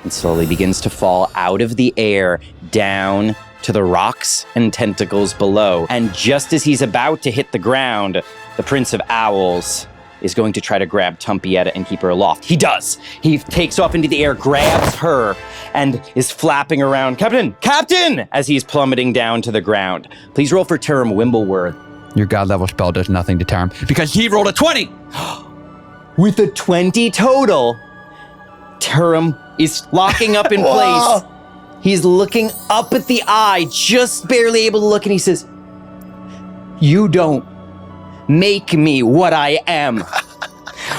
and slowly begins to fall out of the air down to the rocks and tentacles below. And just as he's about to hit the ground, the Prince of Owls is going to try to grab Tumpietta and keep her aloft. He does. He takes off into the air, grabs her, and is flapping around. Captain! As he's plummeting down to the ground. Please roll for Taram Wimbleworth. Your god level spell does nothing to Taram because he rolled a 20. With a 20 total, Taram is locking up in place. He's looking up at the eye, just barely able to look, and he says, "You don't make me what I am.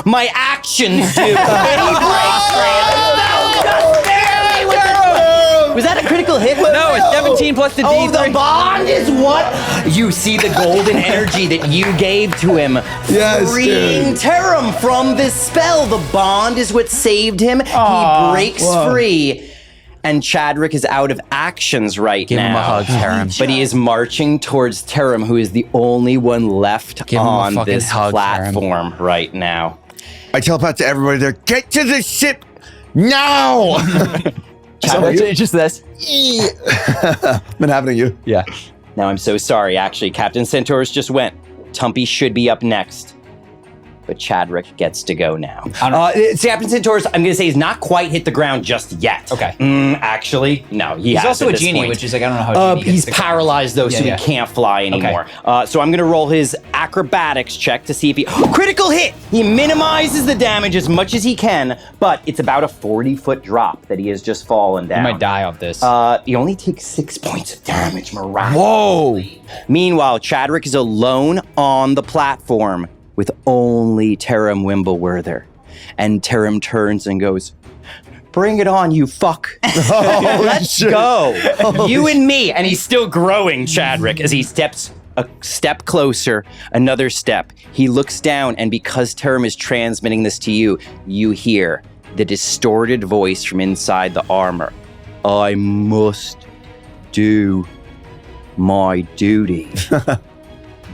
My actions do." And he breaks free. Just barely with the... Was that a critical hit? No, it's 17 plus the Oh, D3. the bond is what? You see the golden energy that you gave to him, Yes, freeing dude. Taram from this spell. The bond is what saved him. He breaks free. And Chadrick is out of actions right Give now. him a hug, Taram. But he is marching towards Taram, who is the only one left Give him a on fucking this hug, platform right now. I telepath to everybody there, get to the ship now! Chadrick, Just this. Been happening to you. Yeah. now I'm so sorry, actually. Captain Santoros just went. Tumpy should be up next. But Chadrick gets to go now. Captain Santoros, I'm going to say, he's not quite hit the ground just yet. Okay. Actually, no, he He's has also at a this genie, point. which is like, I don't know how genie He's gets to- paralyzed, though, so Yeah. he can't fly anymore. So I'm going to roll his acrobatics check to see if he... Critical hit! He minimizes the damage as much as he can, but it's about a 40-foot drop that he has just fallen down. I might die off this. He only takes 6 points of damage, miraculously. Whoa! Meanwhile, Chadrick is alone on the platform with only Taram Wimbleworther. And Taram turns and goes, "Bring it on, you fuck. Let's go. You and me." And he's still growing, Chadrick, as he steps a step closer, another step. He looks down, and because Taram is transmitting this to you, you hear the distorted voice from inside the armor. "I must do my duty.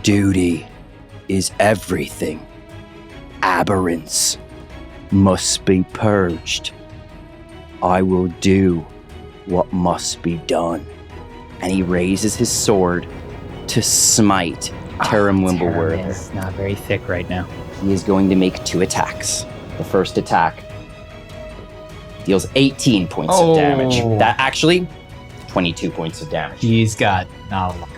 Duty is everything. Aberrance must be purged. I will do what must be done." And he raises his sword to smite Taram Wimbleworther. is not very thick right now. He is going to make 2 attacks. The first attack deals 18 points of damage. That actually, 22 points of damage. He's got not a lot.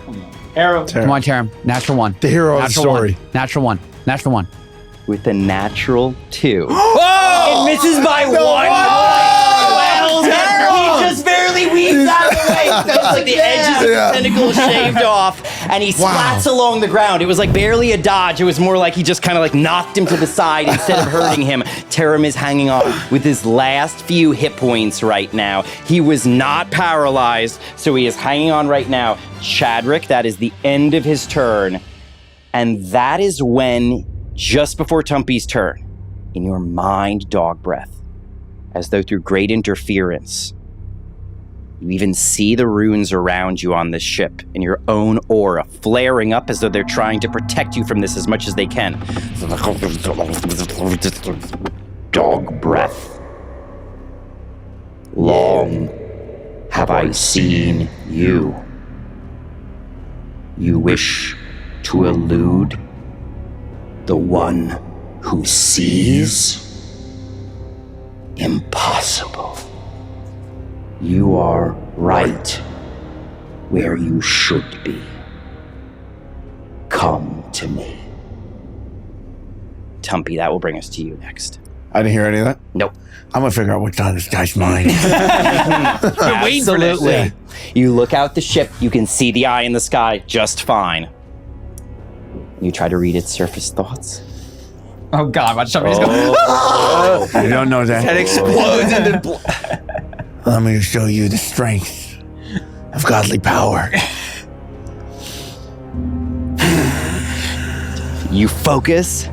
Arrow. Come on, Taram. Natural 1. The hero of the Natural story. 1. Natural 1. Natural 1. with a natural 2. It misses by 1 point. He just barely weaves out of the way. It's like the edges of the tentacle shaved off, and he splats along the ground. It was like barely a dodge. It was more like he just kind of like knocked him to the side instead of hurting him. Tarim is hanging on with his last few hit points right now. He was not paralyzed, so he is hanging on right now. Chadrick, that is the end of his turn. And that is when, just before Tumpy's turn, in your mind, dog breath, as though through great interference, you even see the runes around you on this ship in your own aura flaring up as though they're trying to protect you from this as much as they can. Dog breath. Long have I seen you. You wish to elude the one who sees? Impossible. You are right where you should be. Come to me. Tumpy, that will bring us to you next. I didn't hear any of that. Nope. I'm gonna figure out what's on this guy's mind. Absolutely. You look out the ship, you can see the eye in the sky just fine. You try to read its surface thoughts. Oh God, watch somebody's going. You don't know that. It explodes into blood. I'm gonna show you the strength of godly power. You focus,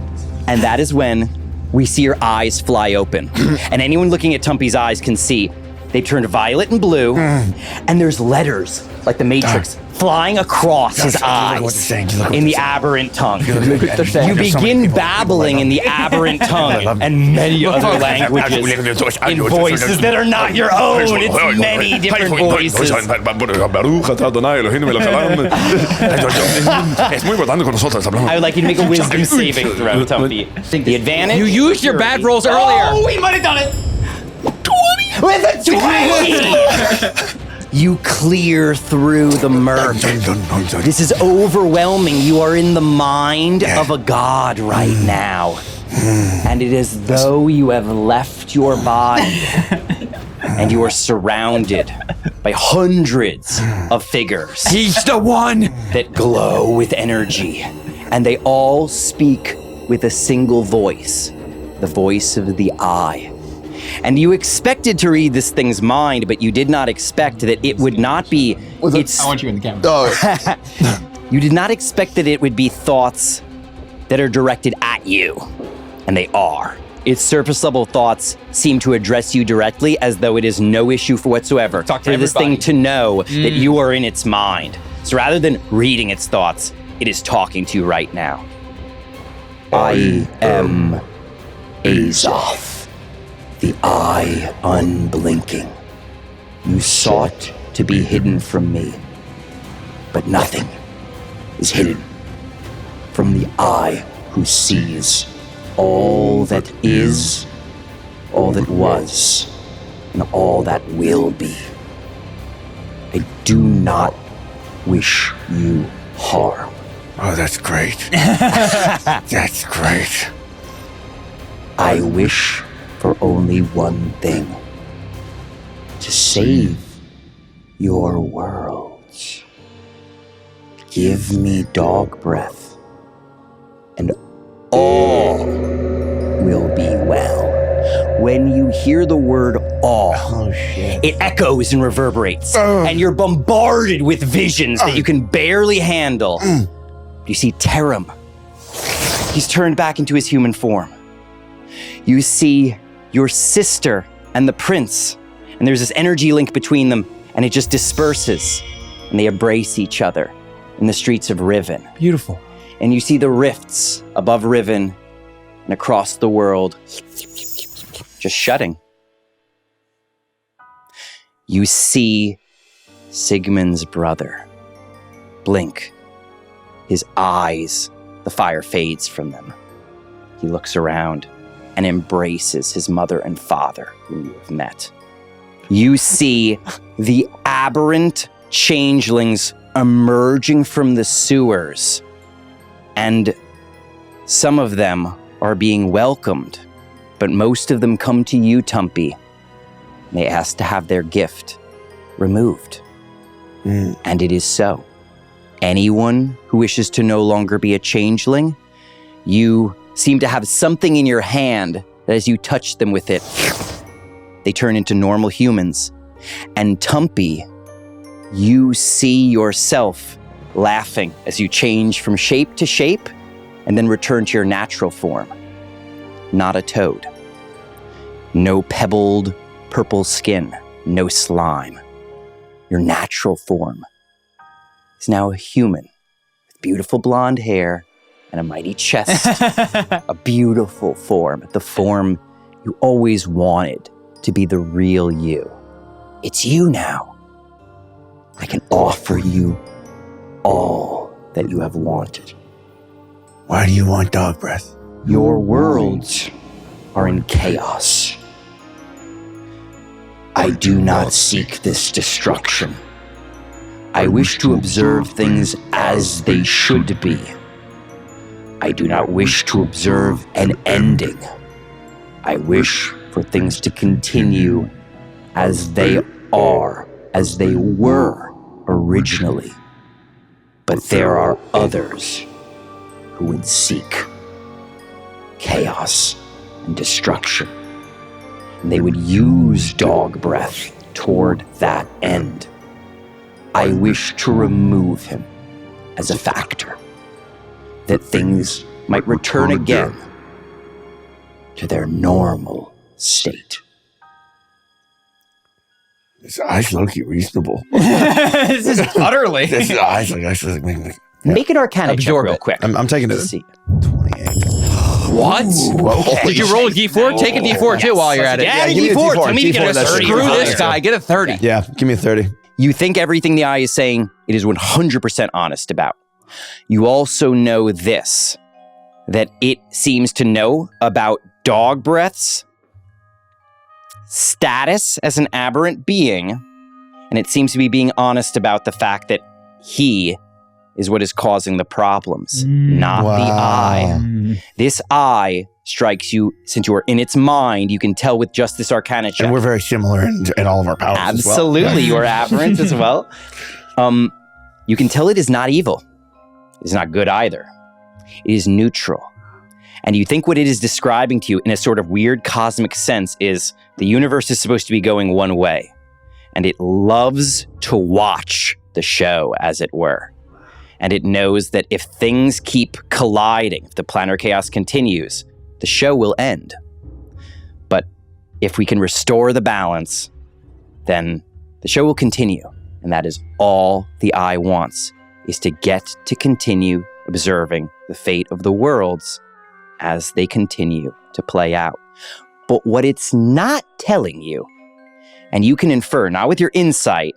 and that is when we see your eyes fly open. And anyone looking at Tumpy's eyes can see they turned violet and blue, and there's letters, like the Matrix, flying across his eyes in the aberrant tongue. You begin babbling in the aberrant tongue and many other languages in voices that are not your own. It's many different voices. I would like you to make a wisdom saving throw, Tumpy. The advantage. You used your bad rolls earlier. Oh, we might have done it. 20 with a 20. You clear through the murk. This is overwhelming. You are in the mind of a god right now. And it is as though you have left your body and you are surrounded by hundreds of figures. He's the one. That glow with energy. And they all speak with a single voice, the voice of the eye. And you expected to read this thing's mind, but you did not expect that it would not be... I want you in the camera. You did not expect that it would be thoughts that are directed at you. And they are. Its surface level thoughts seem to address you directly as though it is no issue whatsoever for this thing to know that you are in its mind. So rather than reading its thoughts, it is talking to you right now. I am Azoth. The eye unblinking. You sought to be hidden from me, but nothing is hidden from the eye who sees all that is, all that was, and all that will be. I do not wish you harm. Oh, that's great. That's great. I wish for only one thing. To save your worlds. Give me dog breath, and all will be well. When you hear the word all, it echoes and reverberates, and you're bombarded with visions that you can barely handle. You see Tarim. He's turned back into his human form. You see your sister and the prince, and there's this energy link between them, and it just disperses, and they embrace each other in the streets of Riven. Beautiful. And you see the rifts above Riven and across the world just shutting. You see Sigmund's brother blink. His eyes, the fire fades from them. He looks around and embraces his mother and father whom you have met. You see the aberrant changelings emerging from the sewers, and some of them are being welcomed, but most of them come to you, Tumpy. They ask to have their gift removed. And it is so. Anyone who wishes to no longer be a changeling, you seem to have something in your hand that as you touch them with it, they turn into normal humans. And Tumpy, you see yourself laughing as you change from shape to shape and then return to your natural form. Not a toad. No pebbled purple skin. No slime. Your natural form is now a human with beautiful blonde hair and a mighty chest. A beautiful form. The form you always wanted to be the real you. It's you now. I can offer you all that you have wanted. Why do you want dog breath? Your worlds are in chaos. I do not seek this destruction. I wish to observe things as they should be. I do not wish to observe an ending. I wish for things to continue as they are, as they were originally. But there are others who would seek chaos and destruction. And they would use dog breath toward that end. I wish to remove him as a factor, that things might return again to their normal state. His eyes look reasonable. This is utterly. His eyes like Make an Arcana check Absorb real it. quick. I'm taking it. to see. 28. What? Did you roll a D4? Take a D4 too while you're at it. Yeah, give me a D4. D4. Tell me to get a that's 30. Screw this guy. Get a 30. Yeah, give me a 30. You think everything the eye is saying, it is 100% honest about. You also know this, that it seems to know about dog breath's status as an aberrant being, and it seems to be being honest about the fact that he is what is causing the problems, not the eye. This eye strikes you, since you are in its mind, you can tell with just this Arcana check. And we're very similar in all of our powers Absolutely, as well. you are aberrant as well. You can tell it is not evil. It is not good either. It is neutral. And you think what it is describing to you in a sort of weird cosmic sense is the universe is supposed to be going one way, and it loves to watch the show, as it were. And it knows that if things keep colliding, if the planar chaos continues, the show will end. But if we can restore the balance, then the show will continue. And that is all the eye wants, is to get to continue observing the fate of the worlds as they continue to play out. But what it's not telling you, and you can infer, not with your insight,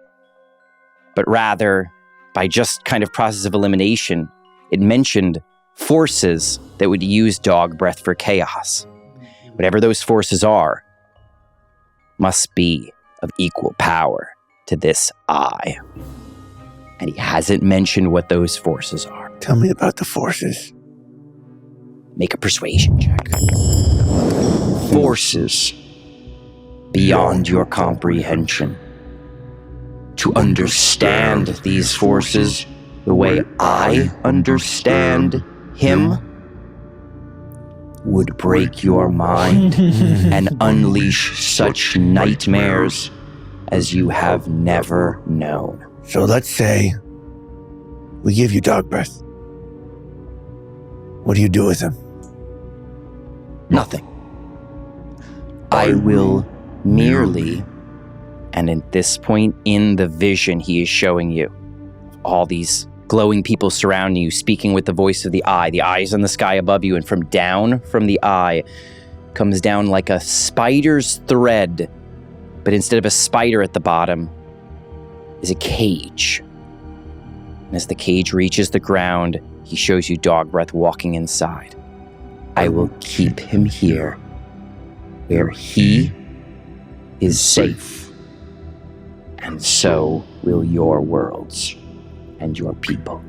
but rather by just kind of process of elimination, it mentioned forces that would use dog breath for chaos. Whatever those forces are, must be of equal power to this eye. And he hasn't mentioned what those forces are. Tell me about the forces. Make a persuasion check. Forces beyond your comprehension. To understand these forces the way I understand him would break your mind and unleash such nightmares as you have never known. So let's say we give you dog breath. What do you do with him? Nothing. I will merely, and at this point in the vision he is showing you, all these glowing people surrounding you, speaking with the voice of the eye. The eye is in the sky above you, and from the eye comes down like a spider's thread, but instead of a spider at the bottom is a cage. And as the cage reaches the ground, he shows you dog breath walking inside. I will keep him here, where he is safe, and so will your worlds and your people.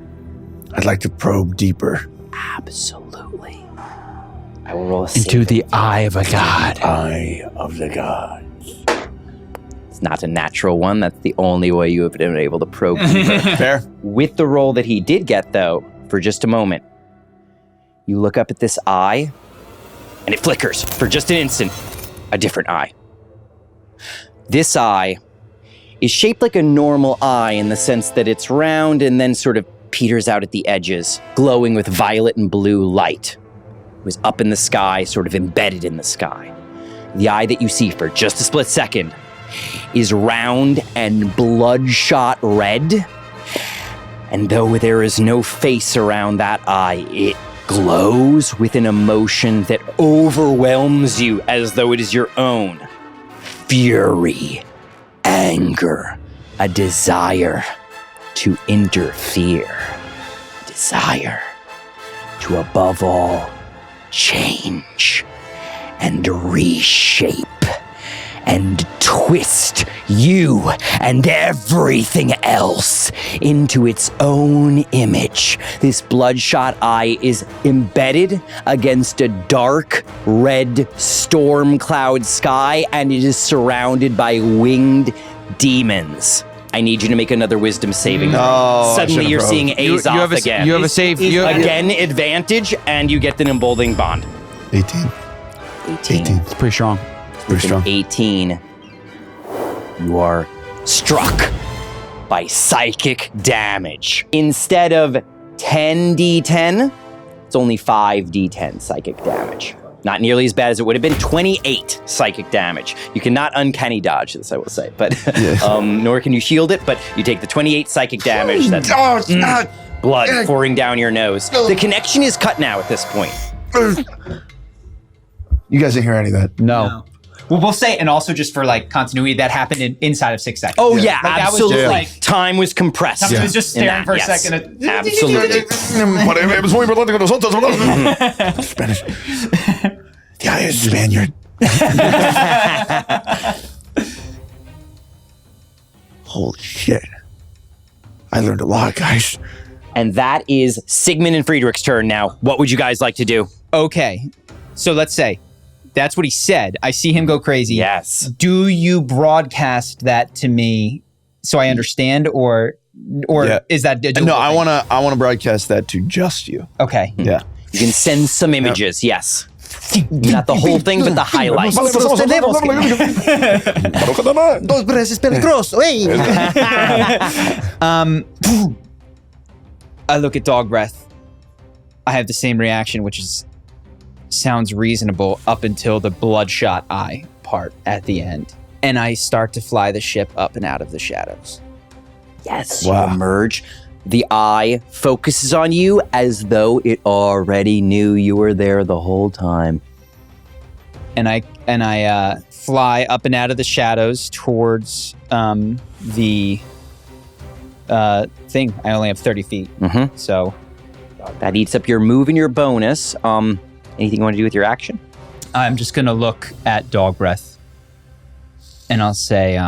I'd like to probe deeper. Absolutely. I will roll a Into the saving. eye of a god. Eye of the god. It's not a natural one. That's the only way you have been able to probe deeper. Fair. With the roll that he did get, though, for just a moment, you look up at this eye, and it flickers for just an instant. A different eye. This eye is shaped like a normal eye in the sense that it's round and then sort of peters out at the edges, glowing with violet and blue light. It was up in the sky, sort of embedded in the sky. The eye that you see for just a split second is round and bloodshot red. And though there is no face around that eye, it glows with an emotion that overwhelms you as though it is your own. Fury, anger, a desire to interfere, a desire to, above all, change and reshape and twist you and everything else into its own image. This bloodshot eye is embedded against a dark red storm cloud sky, and it is surrounded by winged demons. I need you to make another wisdom saving. No, Suddenly you're seeing Azoth again. You have a save. Again, advantage, and you get an emboldening bond. 18. 18. It's pretty strong. Pretty strong. 18, you are struck by psychic damage. Instead of 10d10, it's only 5d10 psychic damage. Not nearly as bad as it would have been. 28 psychic damage. You cannot uncanny dodge this, I will say, but nor can you shield it, but you take the 28 psychic damage. That's blood pouring down your nose. The connection is cut now at this point. You guys didn't hear any of that. No. Well, we'll say, and also just for like continuity, that happened inside of 6 seconds. Oh yeah, Like, that was absolutely. just, like- Time was compressed. Something was just in staring that, for a yes. second. Absolutely. Spanish. The eye is Spaniard. Holy shit. I learned a lot, guys. And that is Sigmund and Friedrich's turn now. What would you guys like to do? Okay, so let's say that's what he said. I see him go crazy. Yes. Do you broadcast that to me so I understand, or Yeah. is that a doable No, I thing? wanna broadcast that to just you. Okay. Yeah. You can send some images, yes. Not the whole thing, but the highlights. Dos veces peligroso, I look at Dog Breath. I have the same reaction, which sounds reasonable up until the bloodshot eye part at the end. And I start to fly the ship up and out of the shadows. Yes, Wow. you emerge. The eye focuses on you as though it already knew you were there the whole time. And I fly up and out of the shadows towards the thing. I only have 30 feet. Mhm. So That eats up your move and your bonus. Anything you want to do with your action? I'm just going to look at Dog Breath. And I'll say,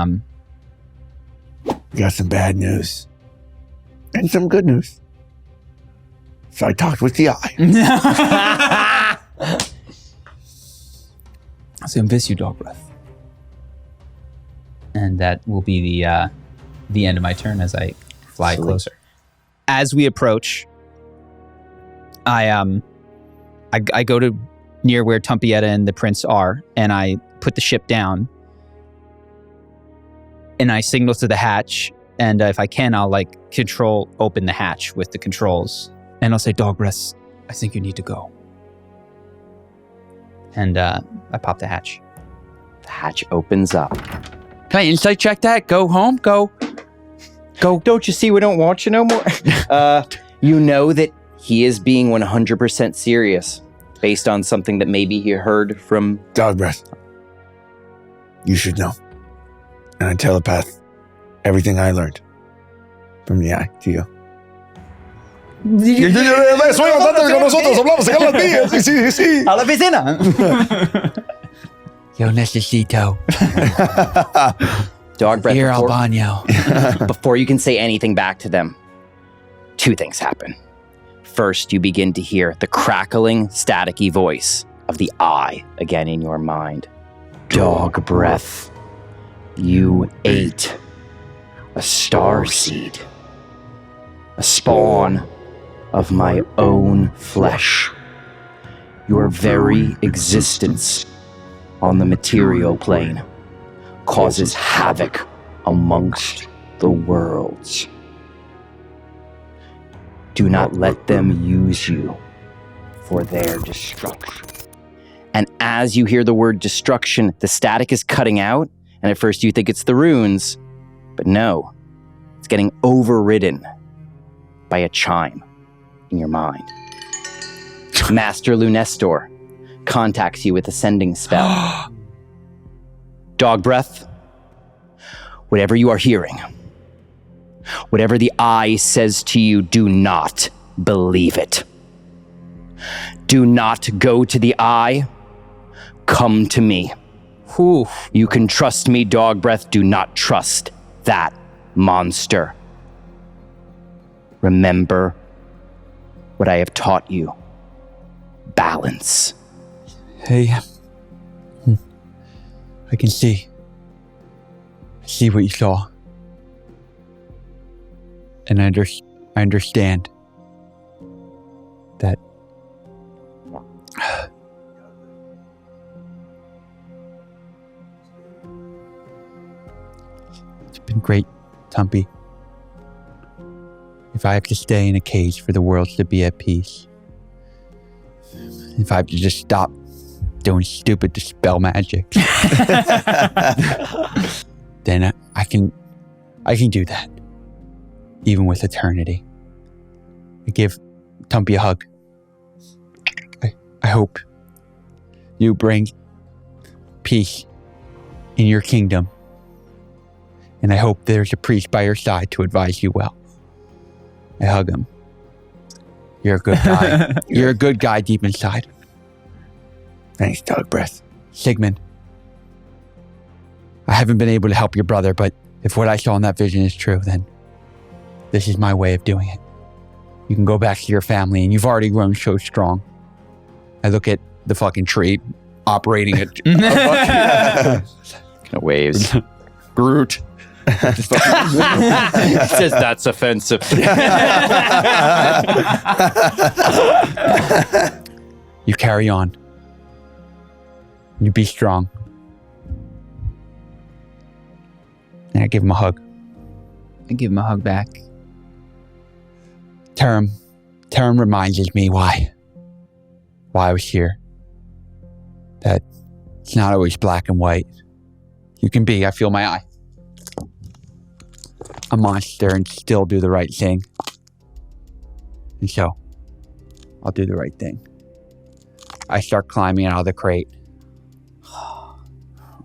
We got some bad news. And some good news. So I talked with the eye. I'll say, miss you, Dog Breath. And that will be the end of my turn as I fly Absolutely. closer. As we approach, I go to near where Tumpietta and the prince are, and I put the ship down, and I signal to the hatch, and if I can, I'll open the hatch with the controls, and I'll say, Dog Breath, I think you need to go. And I pop the hatch. The hatch opens up. Can I insight check that? Go home? Go. Don't you see we don't want you no more? You know that he is being 100% serious based on something that maybe he heard from... Dog breath. You should know. And I telepath everything I learned from the eye to you. A la piscina. Yo necesito Dog breath. ir al before- baño. Before you can say anything back to them, two things happen. First, you begin to hear the crackling, staticky voice of the eye again in your mind. Dog breath. You ate a star seed, a spawn of my own flesh. Your very existence on the material plane causes havoc amongst the worlds. Do not let them use you for their destruction. And as you hear the word destruction, the static is cutting out, and at first you think it's the runes, but no, it's getting overridden by a chime in your mind. Master Lunestor contacts you with a sending spell. Dog breath, whatever you are hearing, whatever the eye says to you, do not believe it. Do not go to the eye. Come to me. Whew. You can trust me, dog breath. Do not trust that monster. Remember what I have taught you. Balance. Hey, I can see. I see what you saw. And I understand that it's been great, Tumpy. If I have to stay in a cage for the world to be at peace, if I have to just stop doing stupid dispel magic, then I can do that, even with eternity. I give Tumpy a hug. I hope you bring peace in your kingdom, and I hope there's a priest by your side to advise you well. I hug him. You're a good guy. You're a good guy deep inside. Thanks, dog breath. Sigmund, I haven't been able to help your brother, but if what I saw in that vision is true, then this is my way of doing it. You can go back to your family, and you've already grown so strong. I look at the fucking tree operating a Kind of waves. Groot. It says that's offensive. You carry on. You be strong. And I give him a hug. I give him a hug back. Terem reminds me why I was here. That it's not always black and white. You can be, I feel my eye, a monster and still do the right thing. And so, I'll do the right thing. I start climbing out of the crate.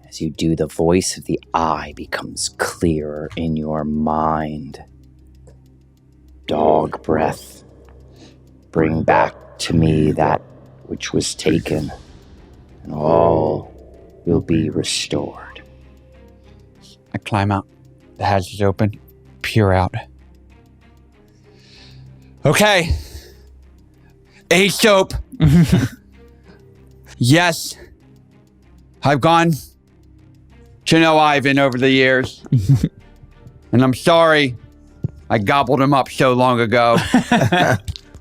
As you do, the voice of the eye becomes clearer in your mind. Dog breath. Bring back to me that which was taken, and all will be restored. I climb out. The hatch is open. Peer out. Okay. A soap. Yes. I've gone to know Ivan over the years. And I'm sorry I gobbled him up so long ago.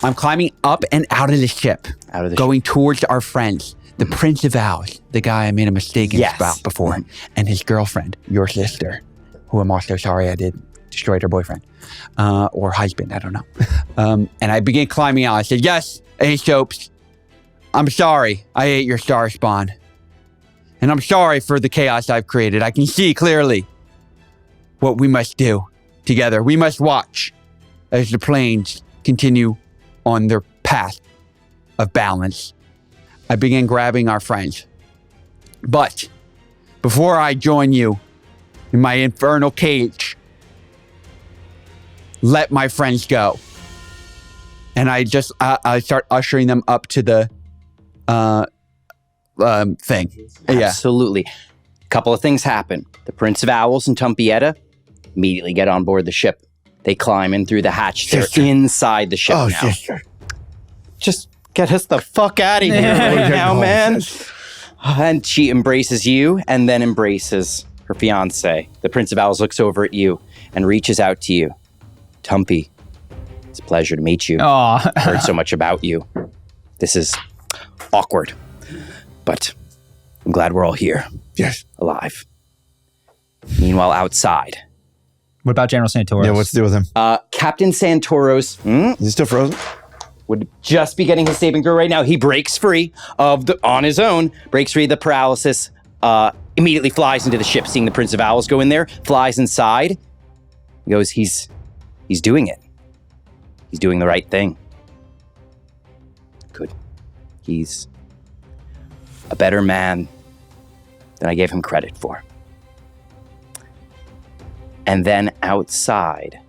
I'm climbing up and out of the ship. Going towards our friends. The Prince of Owls, the guy I made a mistake about before, and his girlfriend, your sister, who I'm also sorry I destroyed her boyfriend, or husband, I don't know. And I began climbing out. I said, yes, A-Soaps, I'm sorry I ate your star spawn. And I'm sorry for the chaos I've created. I can see clearly what we must do together. We must watch as the planes continue on their path of balance. I began grabbing our friends. But before I join you in my infernal cage, let my friends go. And I start ushering them up to the thing. Absolutely. A couple of things happen. The Prince of Owls and Tumpietta immediately get on board the ship. They climb in through the hatch. They're inside the ship now. Sister. Just Get us the fuck out of here right now, man. And she embraces you and then embraces her fiance. The Prince of Owls looks over at you and reaches out to you. Tumpy, it's a pleasure to meet you. Aw. Heard so much about you. This is awkward, but I'm glad we're all here, Yes. alive. Meanwhile, outside, What about General Santoros? Yeah, what's the deal with him? Captain Santoros Is he still frozen? would just be getting his saving throw right now. He breaks free on his own, breaks free of the paralysis, immediately flies into the ship, seeing the Prince of Owls go in there, flies inside. He goes, he's doing it. He's doing the right thing. Good. He's a better man than I gave him credit for. And then outside,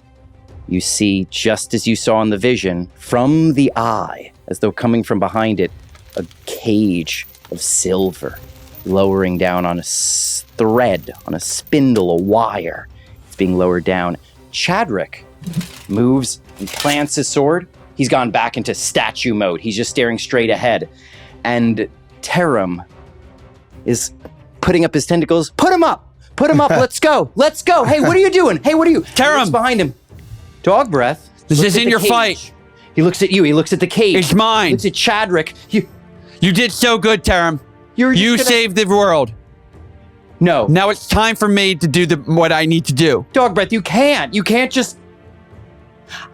you see, just as you saw in the vision, from the eye, as though coming from behind it, a cage of silver lowering down on a thread, on a spindle, a wire. It's being lowered down. Chadrick moves and plants his sword. He's gone back into statue mode. He's just staring straight ahead. And Taram is putting up his tentacles. Put him up! Put him up! Let's go! Let's go! Hey, what are you doing? Hey, what are you? Taram! He looks behind him. Dog breath. This looks isn't at the your cage. fight. He looks at you. He looks at the cage. It's mine. Looks at Chadrick. You did so good, Taram. You You saved the world. No. Now it's time for me to do what I need to do. Dog breath, you can't. You can't just...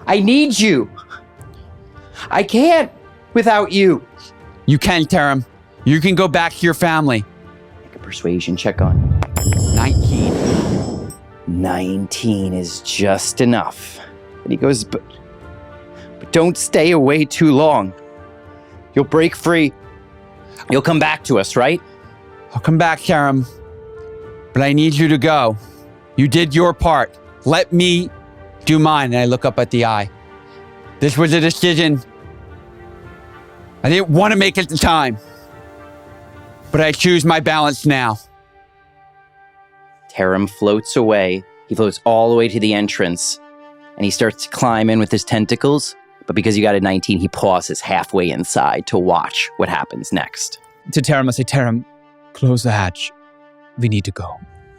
I need you. I can't without you. You can, Taram. You can go back to your family. Make a persuasion check on 19. 19 is just enough. And he goes, but don't stay away too long. You'll break free. You'll come back to us, right? I'll come back, Taram. But I need you to go. You did your part. Let me do mine. And I look up at the eye. This was a decision I didn't want to make at the time. But I choose my balance now. Taram floats away. He floats all the way to the entrance. And he starts to climb in with his tentacles. But because you got a 19, he pauses halfway inside to watch what happens next. To Taram, I say, Taram, close the hatch. We need to go.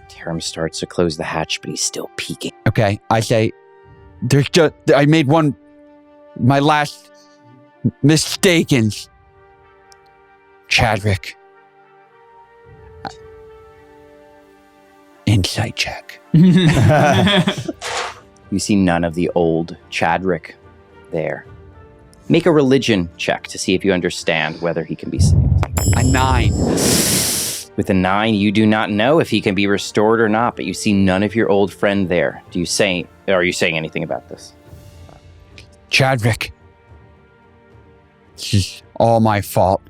Taram starts to close the hatch, but he's still peeking. Okay, I say, I made my last mistaken. Chadrick. Insight check. You see none of the old Chadrick there. Make a religion check to see if you understand whether he can be saved. A 9. With a 9, you do not know if he can be restored or not, but you see none of your old friend there. Are you saying anything about this? Chadrick. This is all my fault.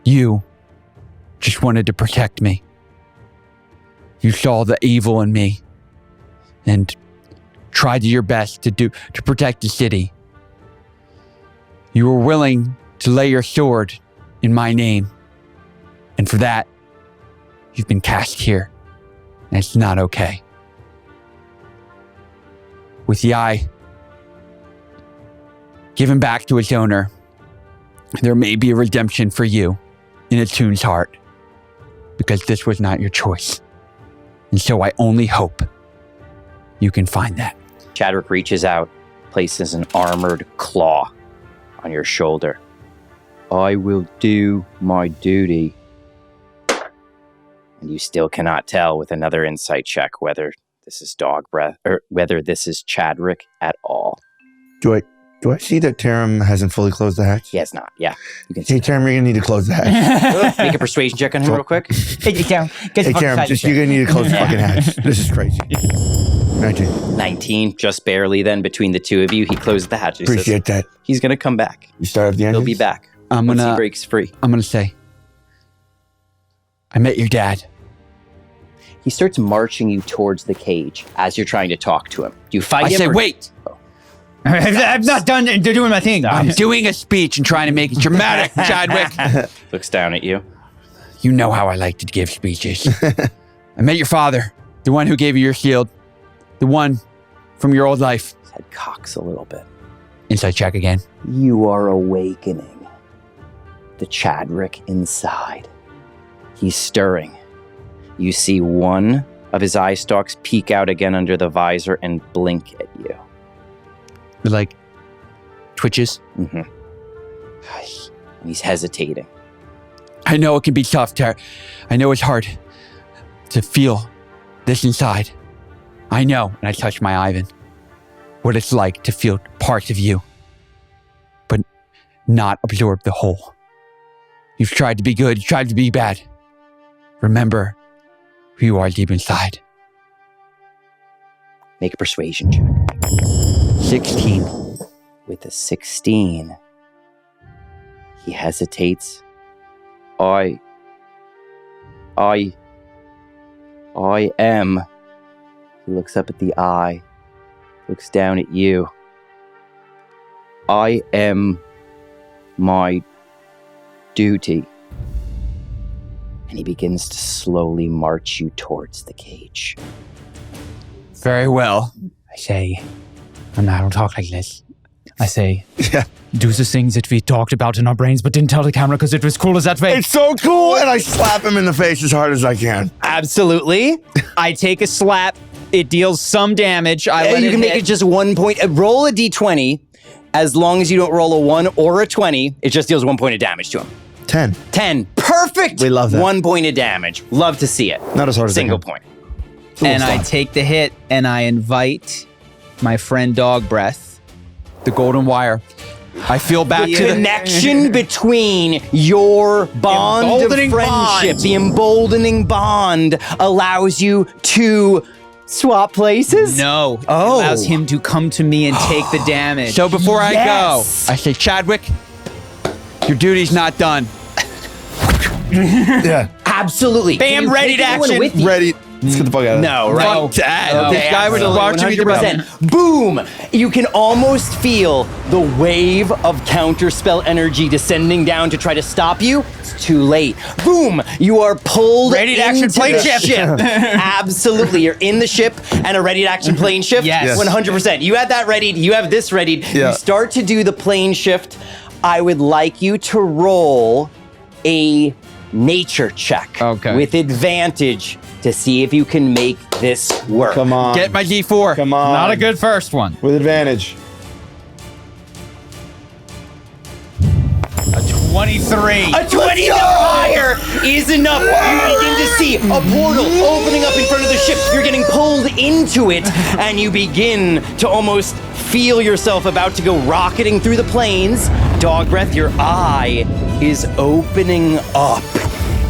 You just wanted to protect me. You saw the evil in me and tried your best to protect the city. You were willing to lay your sword in my name. And for that, you've been cast here. And it's not okay. With the eye given back to its owner, there may be a redemption for you in Attune's heart, because this was not your choice. And so I only hope you can find that. Chadrick reaches out, places an armored claw on your shoulder. I will do my duty. And you still cannot tell with another insight check whether this is dog breath or whether this is Chadrick at all. Do I see that Taram hasn't fully closed the hatch? He has not. Yeah, you can Hey, see. Taram, you're gonna need to close the hatch. Make a persuasion check on him real quick. Hey, Taram, you're gonna need to close the fucking hatch. This is crazy. 19. 19, just barely. Then between the two of you, he closed the hatch. He says, Appreciate that. he's gonna come back. You start up the engine. He'll be back I'm once he gonna breaks free. say, I met your dad. He starts marching you towards the cage as you're trying to talk to him. Do you fight I him? say, or- wait. I'm not done doing my thing. I'm doing a speech and trying to make it dramatic, Chadwick. Looks down at you. You know how I like to give speeches. I met your father, the one who gave you your shield, the one from your old life. His head cocks a little bit. Insight check again. You are awakening the Chadrick inside. He's stirring. You see one of his eye stalks peek out again under the visor and blink at you. It like twitches. Mm-hmm. And he's hesitating. I know it can be tough, Tara. I know it's hard to feel this inside. I know, and I touch my Ivan, what it's like to feel parts of you, but not absorb the whole. You've tried to be good, you've tried to be bad. Remember who you are deep inside. Make a persuasion check. 16. With a 16, he hesitates. I am. He looks up at the eye, looks down at you. I am my duty. And he begins to slowly march you towards the cage. Very well. I say, and I don't talk like this. I say, Yeah. do the things that we talked about in our brains, but didn't tell the camera because it was cool as that way. It's so cool, and I slap him in the face as hard as I can. Absolutely. I take a slap. It deals some damage. I let You it can make hit. it just 1 point. Roll a d20. As long as you don't roll a 1 or a 20, it just deals 1 point of damage to him. 10. 10. Perfect. We love that. 1 point of damage. Love to see it. Not as hard as I Single can. point. And I take the hit and I invite my friend Dog Breath. The golden wire. I feel back The to the connection between your bond of Emboldening friendship, bond. the emboldening bond, allows you to swap places? No. Oh. It allows him to come to me and take the damage. So before I Yes. go, I say, Chadwick, your duty's not done. Yeah. Absolutely. Bam, Can you ready take to anyone action. with you? Ready. Let's get the fuck out of there. No, right? Fuck that. Okay, This guy was absolutely, watching me the 100%. Boom! You can almost feel the wave of counterspell energy descending down to try to stop you. It's too late. Boom! You are pulled Ready to action into plane the shift. ship. Absolutely. You're in the ship and a ready to action plane shift. Yes. 100%. You had that readied. You have this readied. Yeah. You start to do the plane shift. I would like you to roll a nature check. Okay. With advantage to see if you can make this work. Come on. Get my D4. Come on. Not a good first one. With advantage. A 23. A 20 or higher is enough. You begin to see a portal opening up in front of the ship. You're getting pulled into it, and you begin to almost feel yourself about to go rocketing through the planes. Dog Breath, your eye is opening up,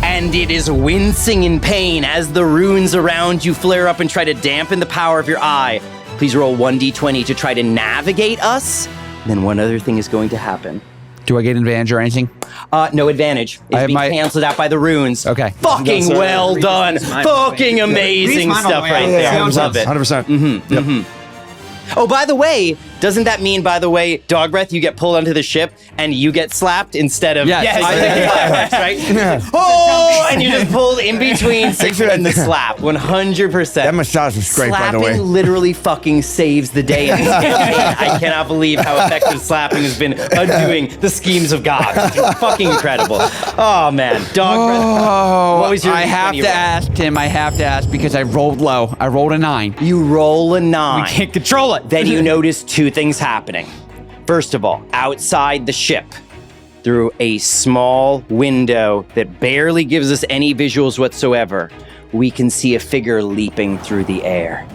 and it is wincing in pain as the runes around you flare up and try to dampen the power of your eye. Please roll 1d20 to try to navigate us. And then one other thing is going to happen. Do I get an advantage or anything? No advantage. It's I have being my- canceled out by the runes. Okay. Fucking well done. mine. Fucking amazing mine on the stuff way right out. there. Yeah, Love it. 100%. Oh, by the way, doesn't that mean, by the way, Dog Breath, you get pulled onto the ship and you get slapped instead of... Yes. I think that's how it works, right? Oh, and you just pulled in between Sigfrid and the slap. 100%. That massage was great, by the way. Slapping literally fucking saves the day in this campaign. I cannot believe how effective slapping has been undoing the schemes of God. It's fucking incredible. Oh, man. Dog Breath. Oh, What was your I have D20 to roll? ask, Tim. I have to ask because I rolled low. I rolled a 9. You roll a 9. We can't control it. Then you notice two things happening. First of all, outside the ship, through a small window that barely gives us any visuals whatsoever, we can see a figure leaping through the air.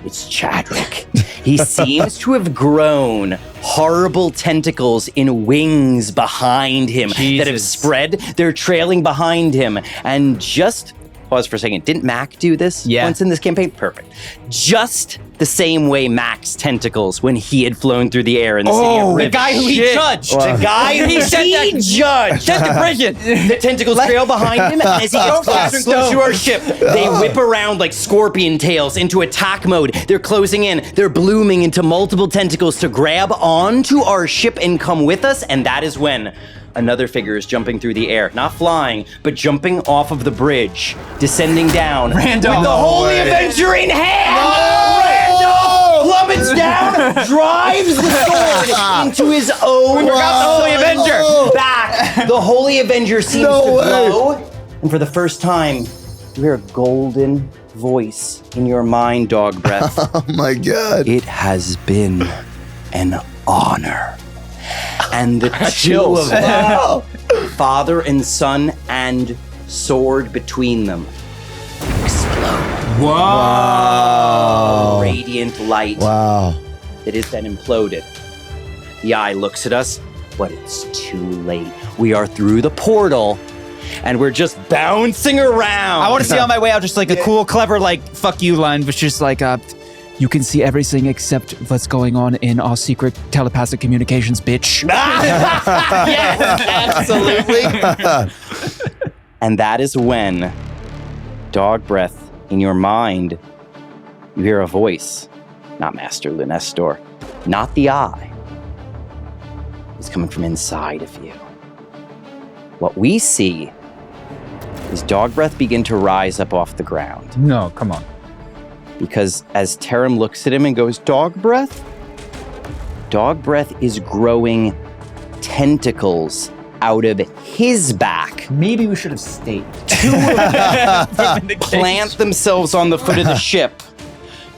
It's Chadrick. He seems to have grown horrible tentacles in wings behind him that have spread. They're trailing behind him. And just pause for a second. Didn't Mac do this once in this campaign? Perfect. Just the same way Mac's tentacles when he had flown through the air in the city of Riven. The guy who he judged. The guy who he judged. Sent to prison. The tentacles trail behind him, and as he gets closer and closer to our ship, they whip around like scorpion tails into attack mode. They're closing in. They're blooming into multiple tentacles to grab onto our ship and come with us, and that is when another figure is jumping through the air. Not flying, but jumping off of the bridge, descending down. Randall. With the No Holy way. Avenger in hand! Randall! vomits down, drives the sword into his own Holy Avenger back. The Holy Avenger seems to glow, and for the first time, you hear a golden voice in your mind, Dog Breath. Oh my God. It has been an honor. And the two of them, father and son, and sword between them, explode. Wow. Radiant light Wow. that is then imploded. The eye looks at us, but it's too late. We are through the portal, and we're just bouncing around. I want to see on my way out just like a cool, clever, like, fuck you line, which is like, You can see everything except what's going on in our secret telepathic communications, bitch. Yes, absolutely. And that is when, Dog Breath, in your mind, you hear a voice. Not Master Lunestor, not the eye. It's coming from inside of you. What we see is Dog Breath begin to rise up off the ground. No, come on. Because as Tarim looks at him and goes, Dog Breath is growing tentacles out of his back. Maybe we should have stayed. Plant themselves on the foot of the ship.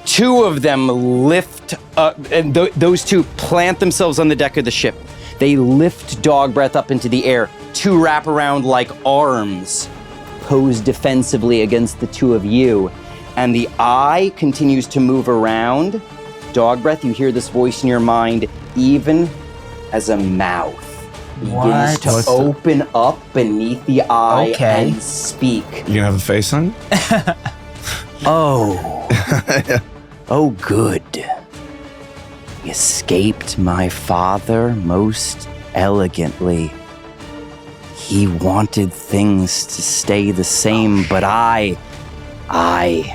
Two of them lift up, and those two plant themselves on the deck of the ship. They lift Dog Breath up into the air. Two wrap around like arms, pose defensively against the two of you. And the eye continues to move around. Dog Breath, you hear this voice in your mind, even as a mouth begins to open up beneath the eye and speak. You gonna have a face on? Oh, good. Escaped my father most elegantly. He wanted things to stay the same, but Ivan.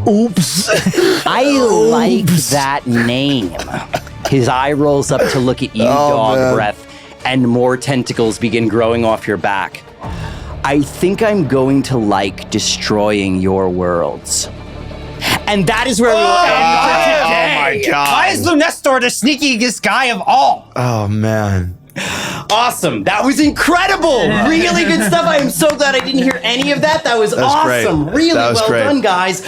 Oops. I like that name. His eye rolls up to look at you, Dog Breath, and more tentacles begin growing off your back. I think I'm going to like destroying your worlds. And that is where we will end for today. Oh my God. why is Lunestor the sneakiest guy of all? Oh man. Awesome. That was incredible. Really good stuff. I am so glad I didn't hear any of that. That was awesome. great. Really That was well great. done, guys.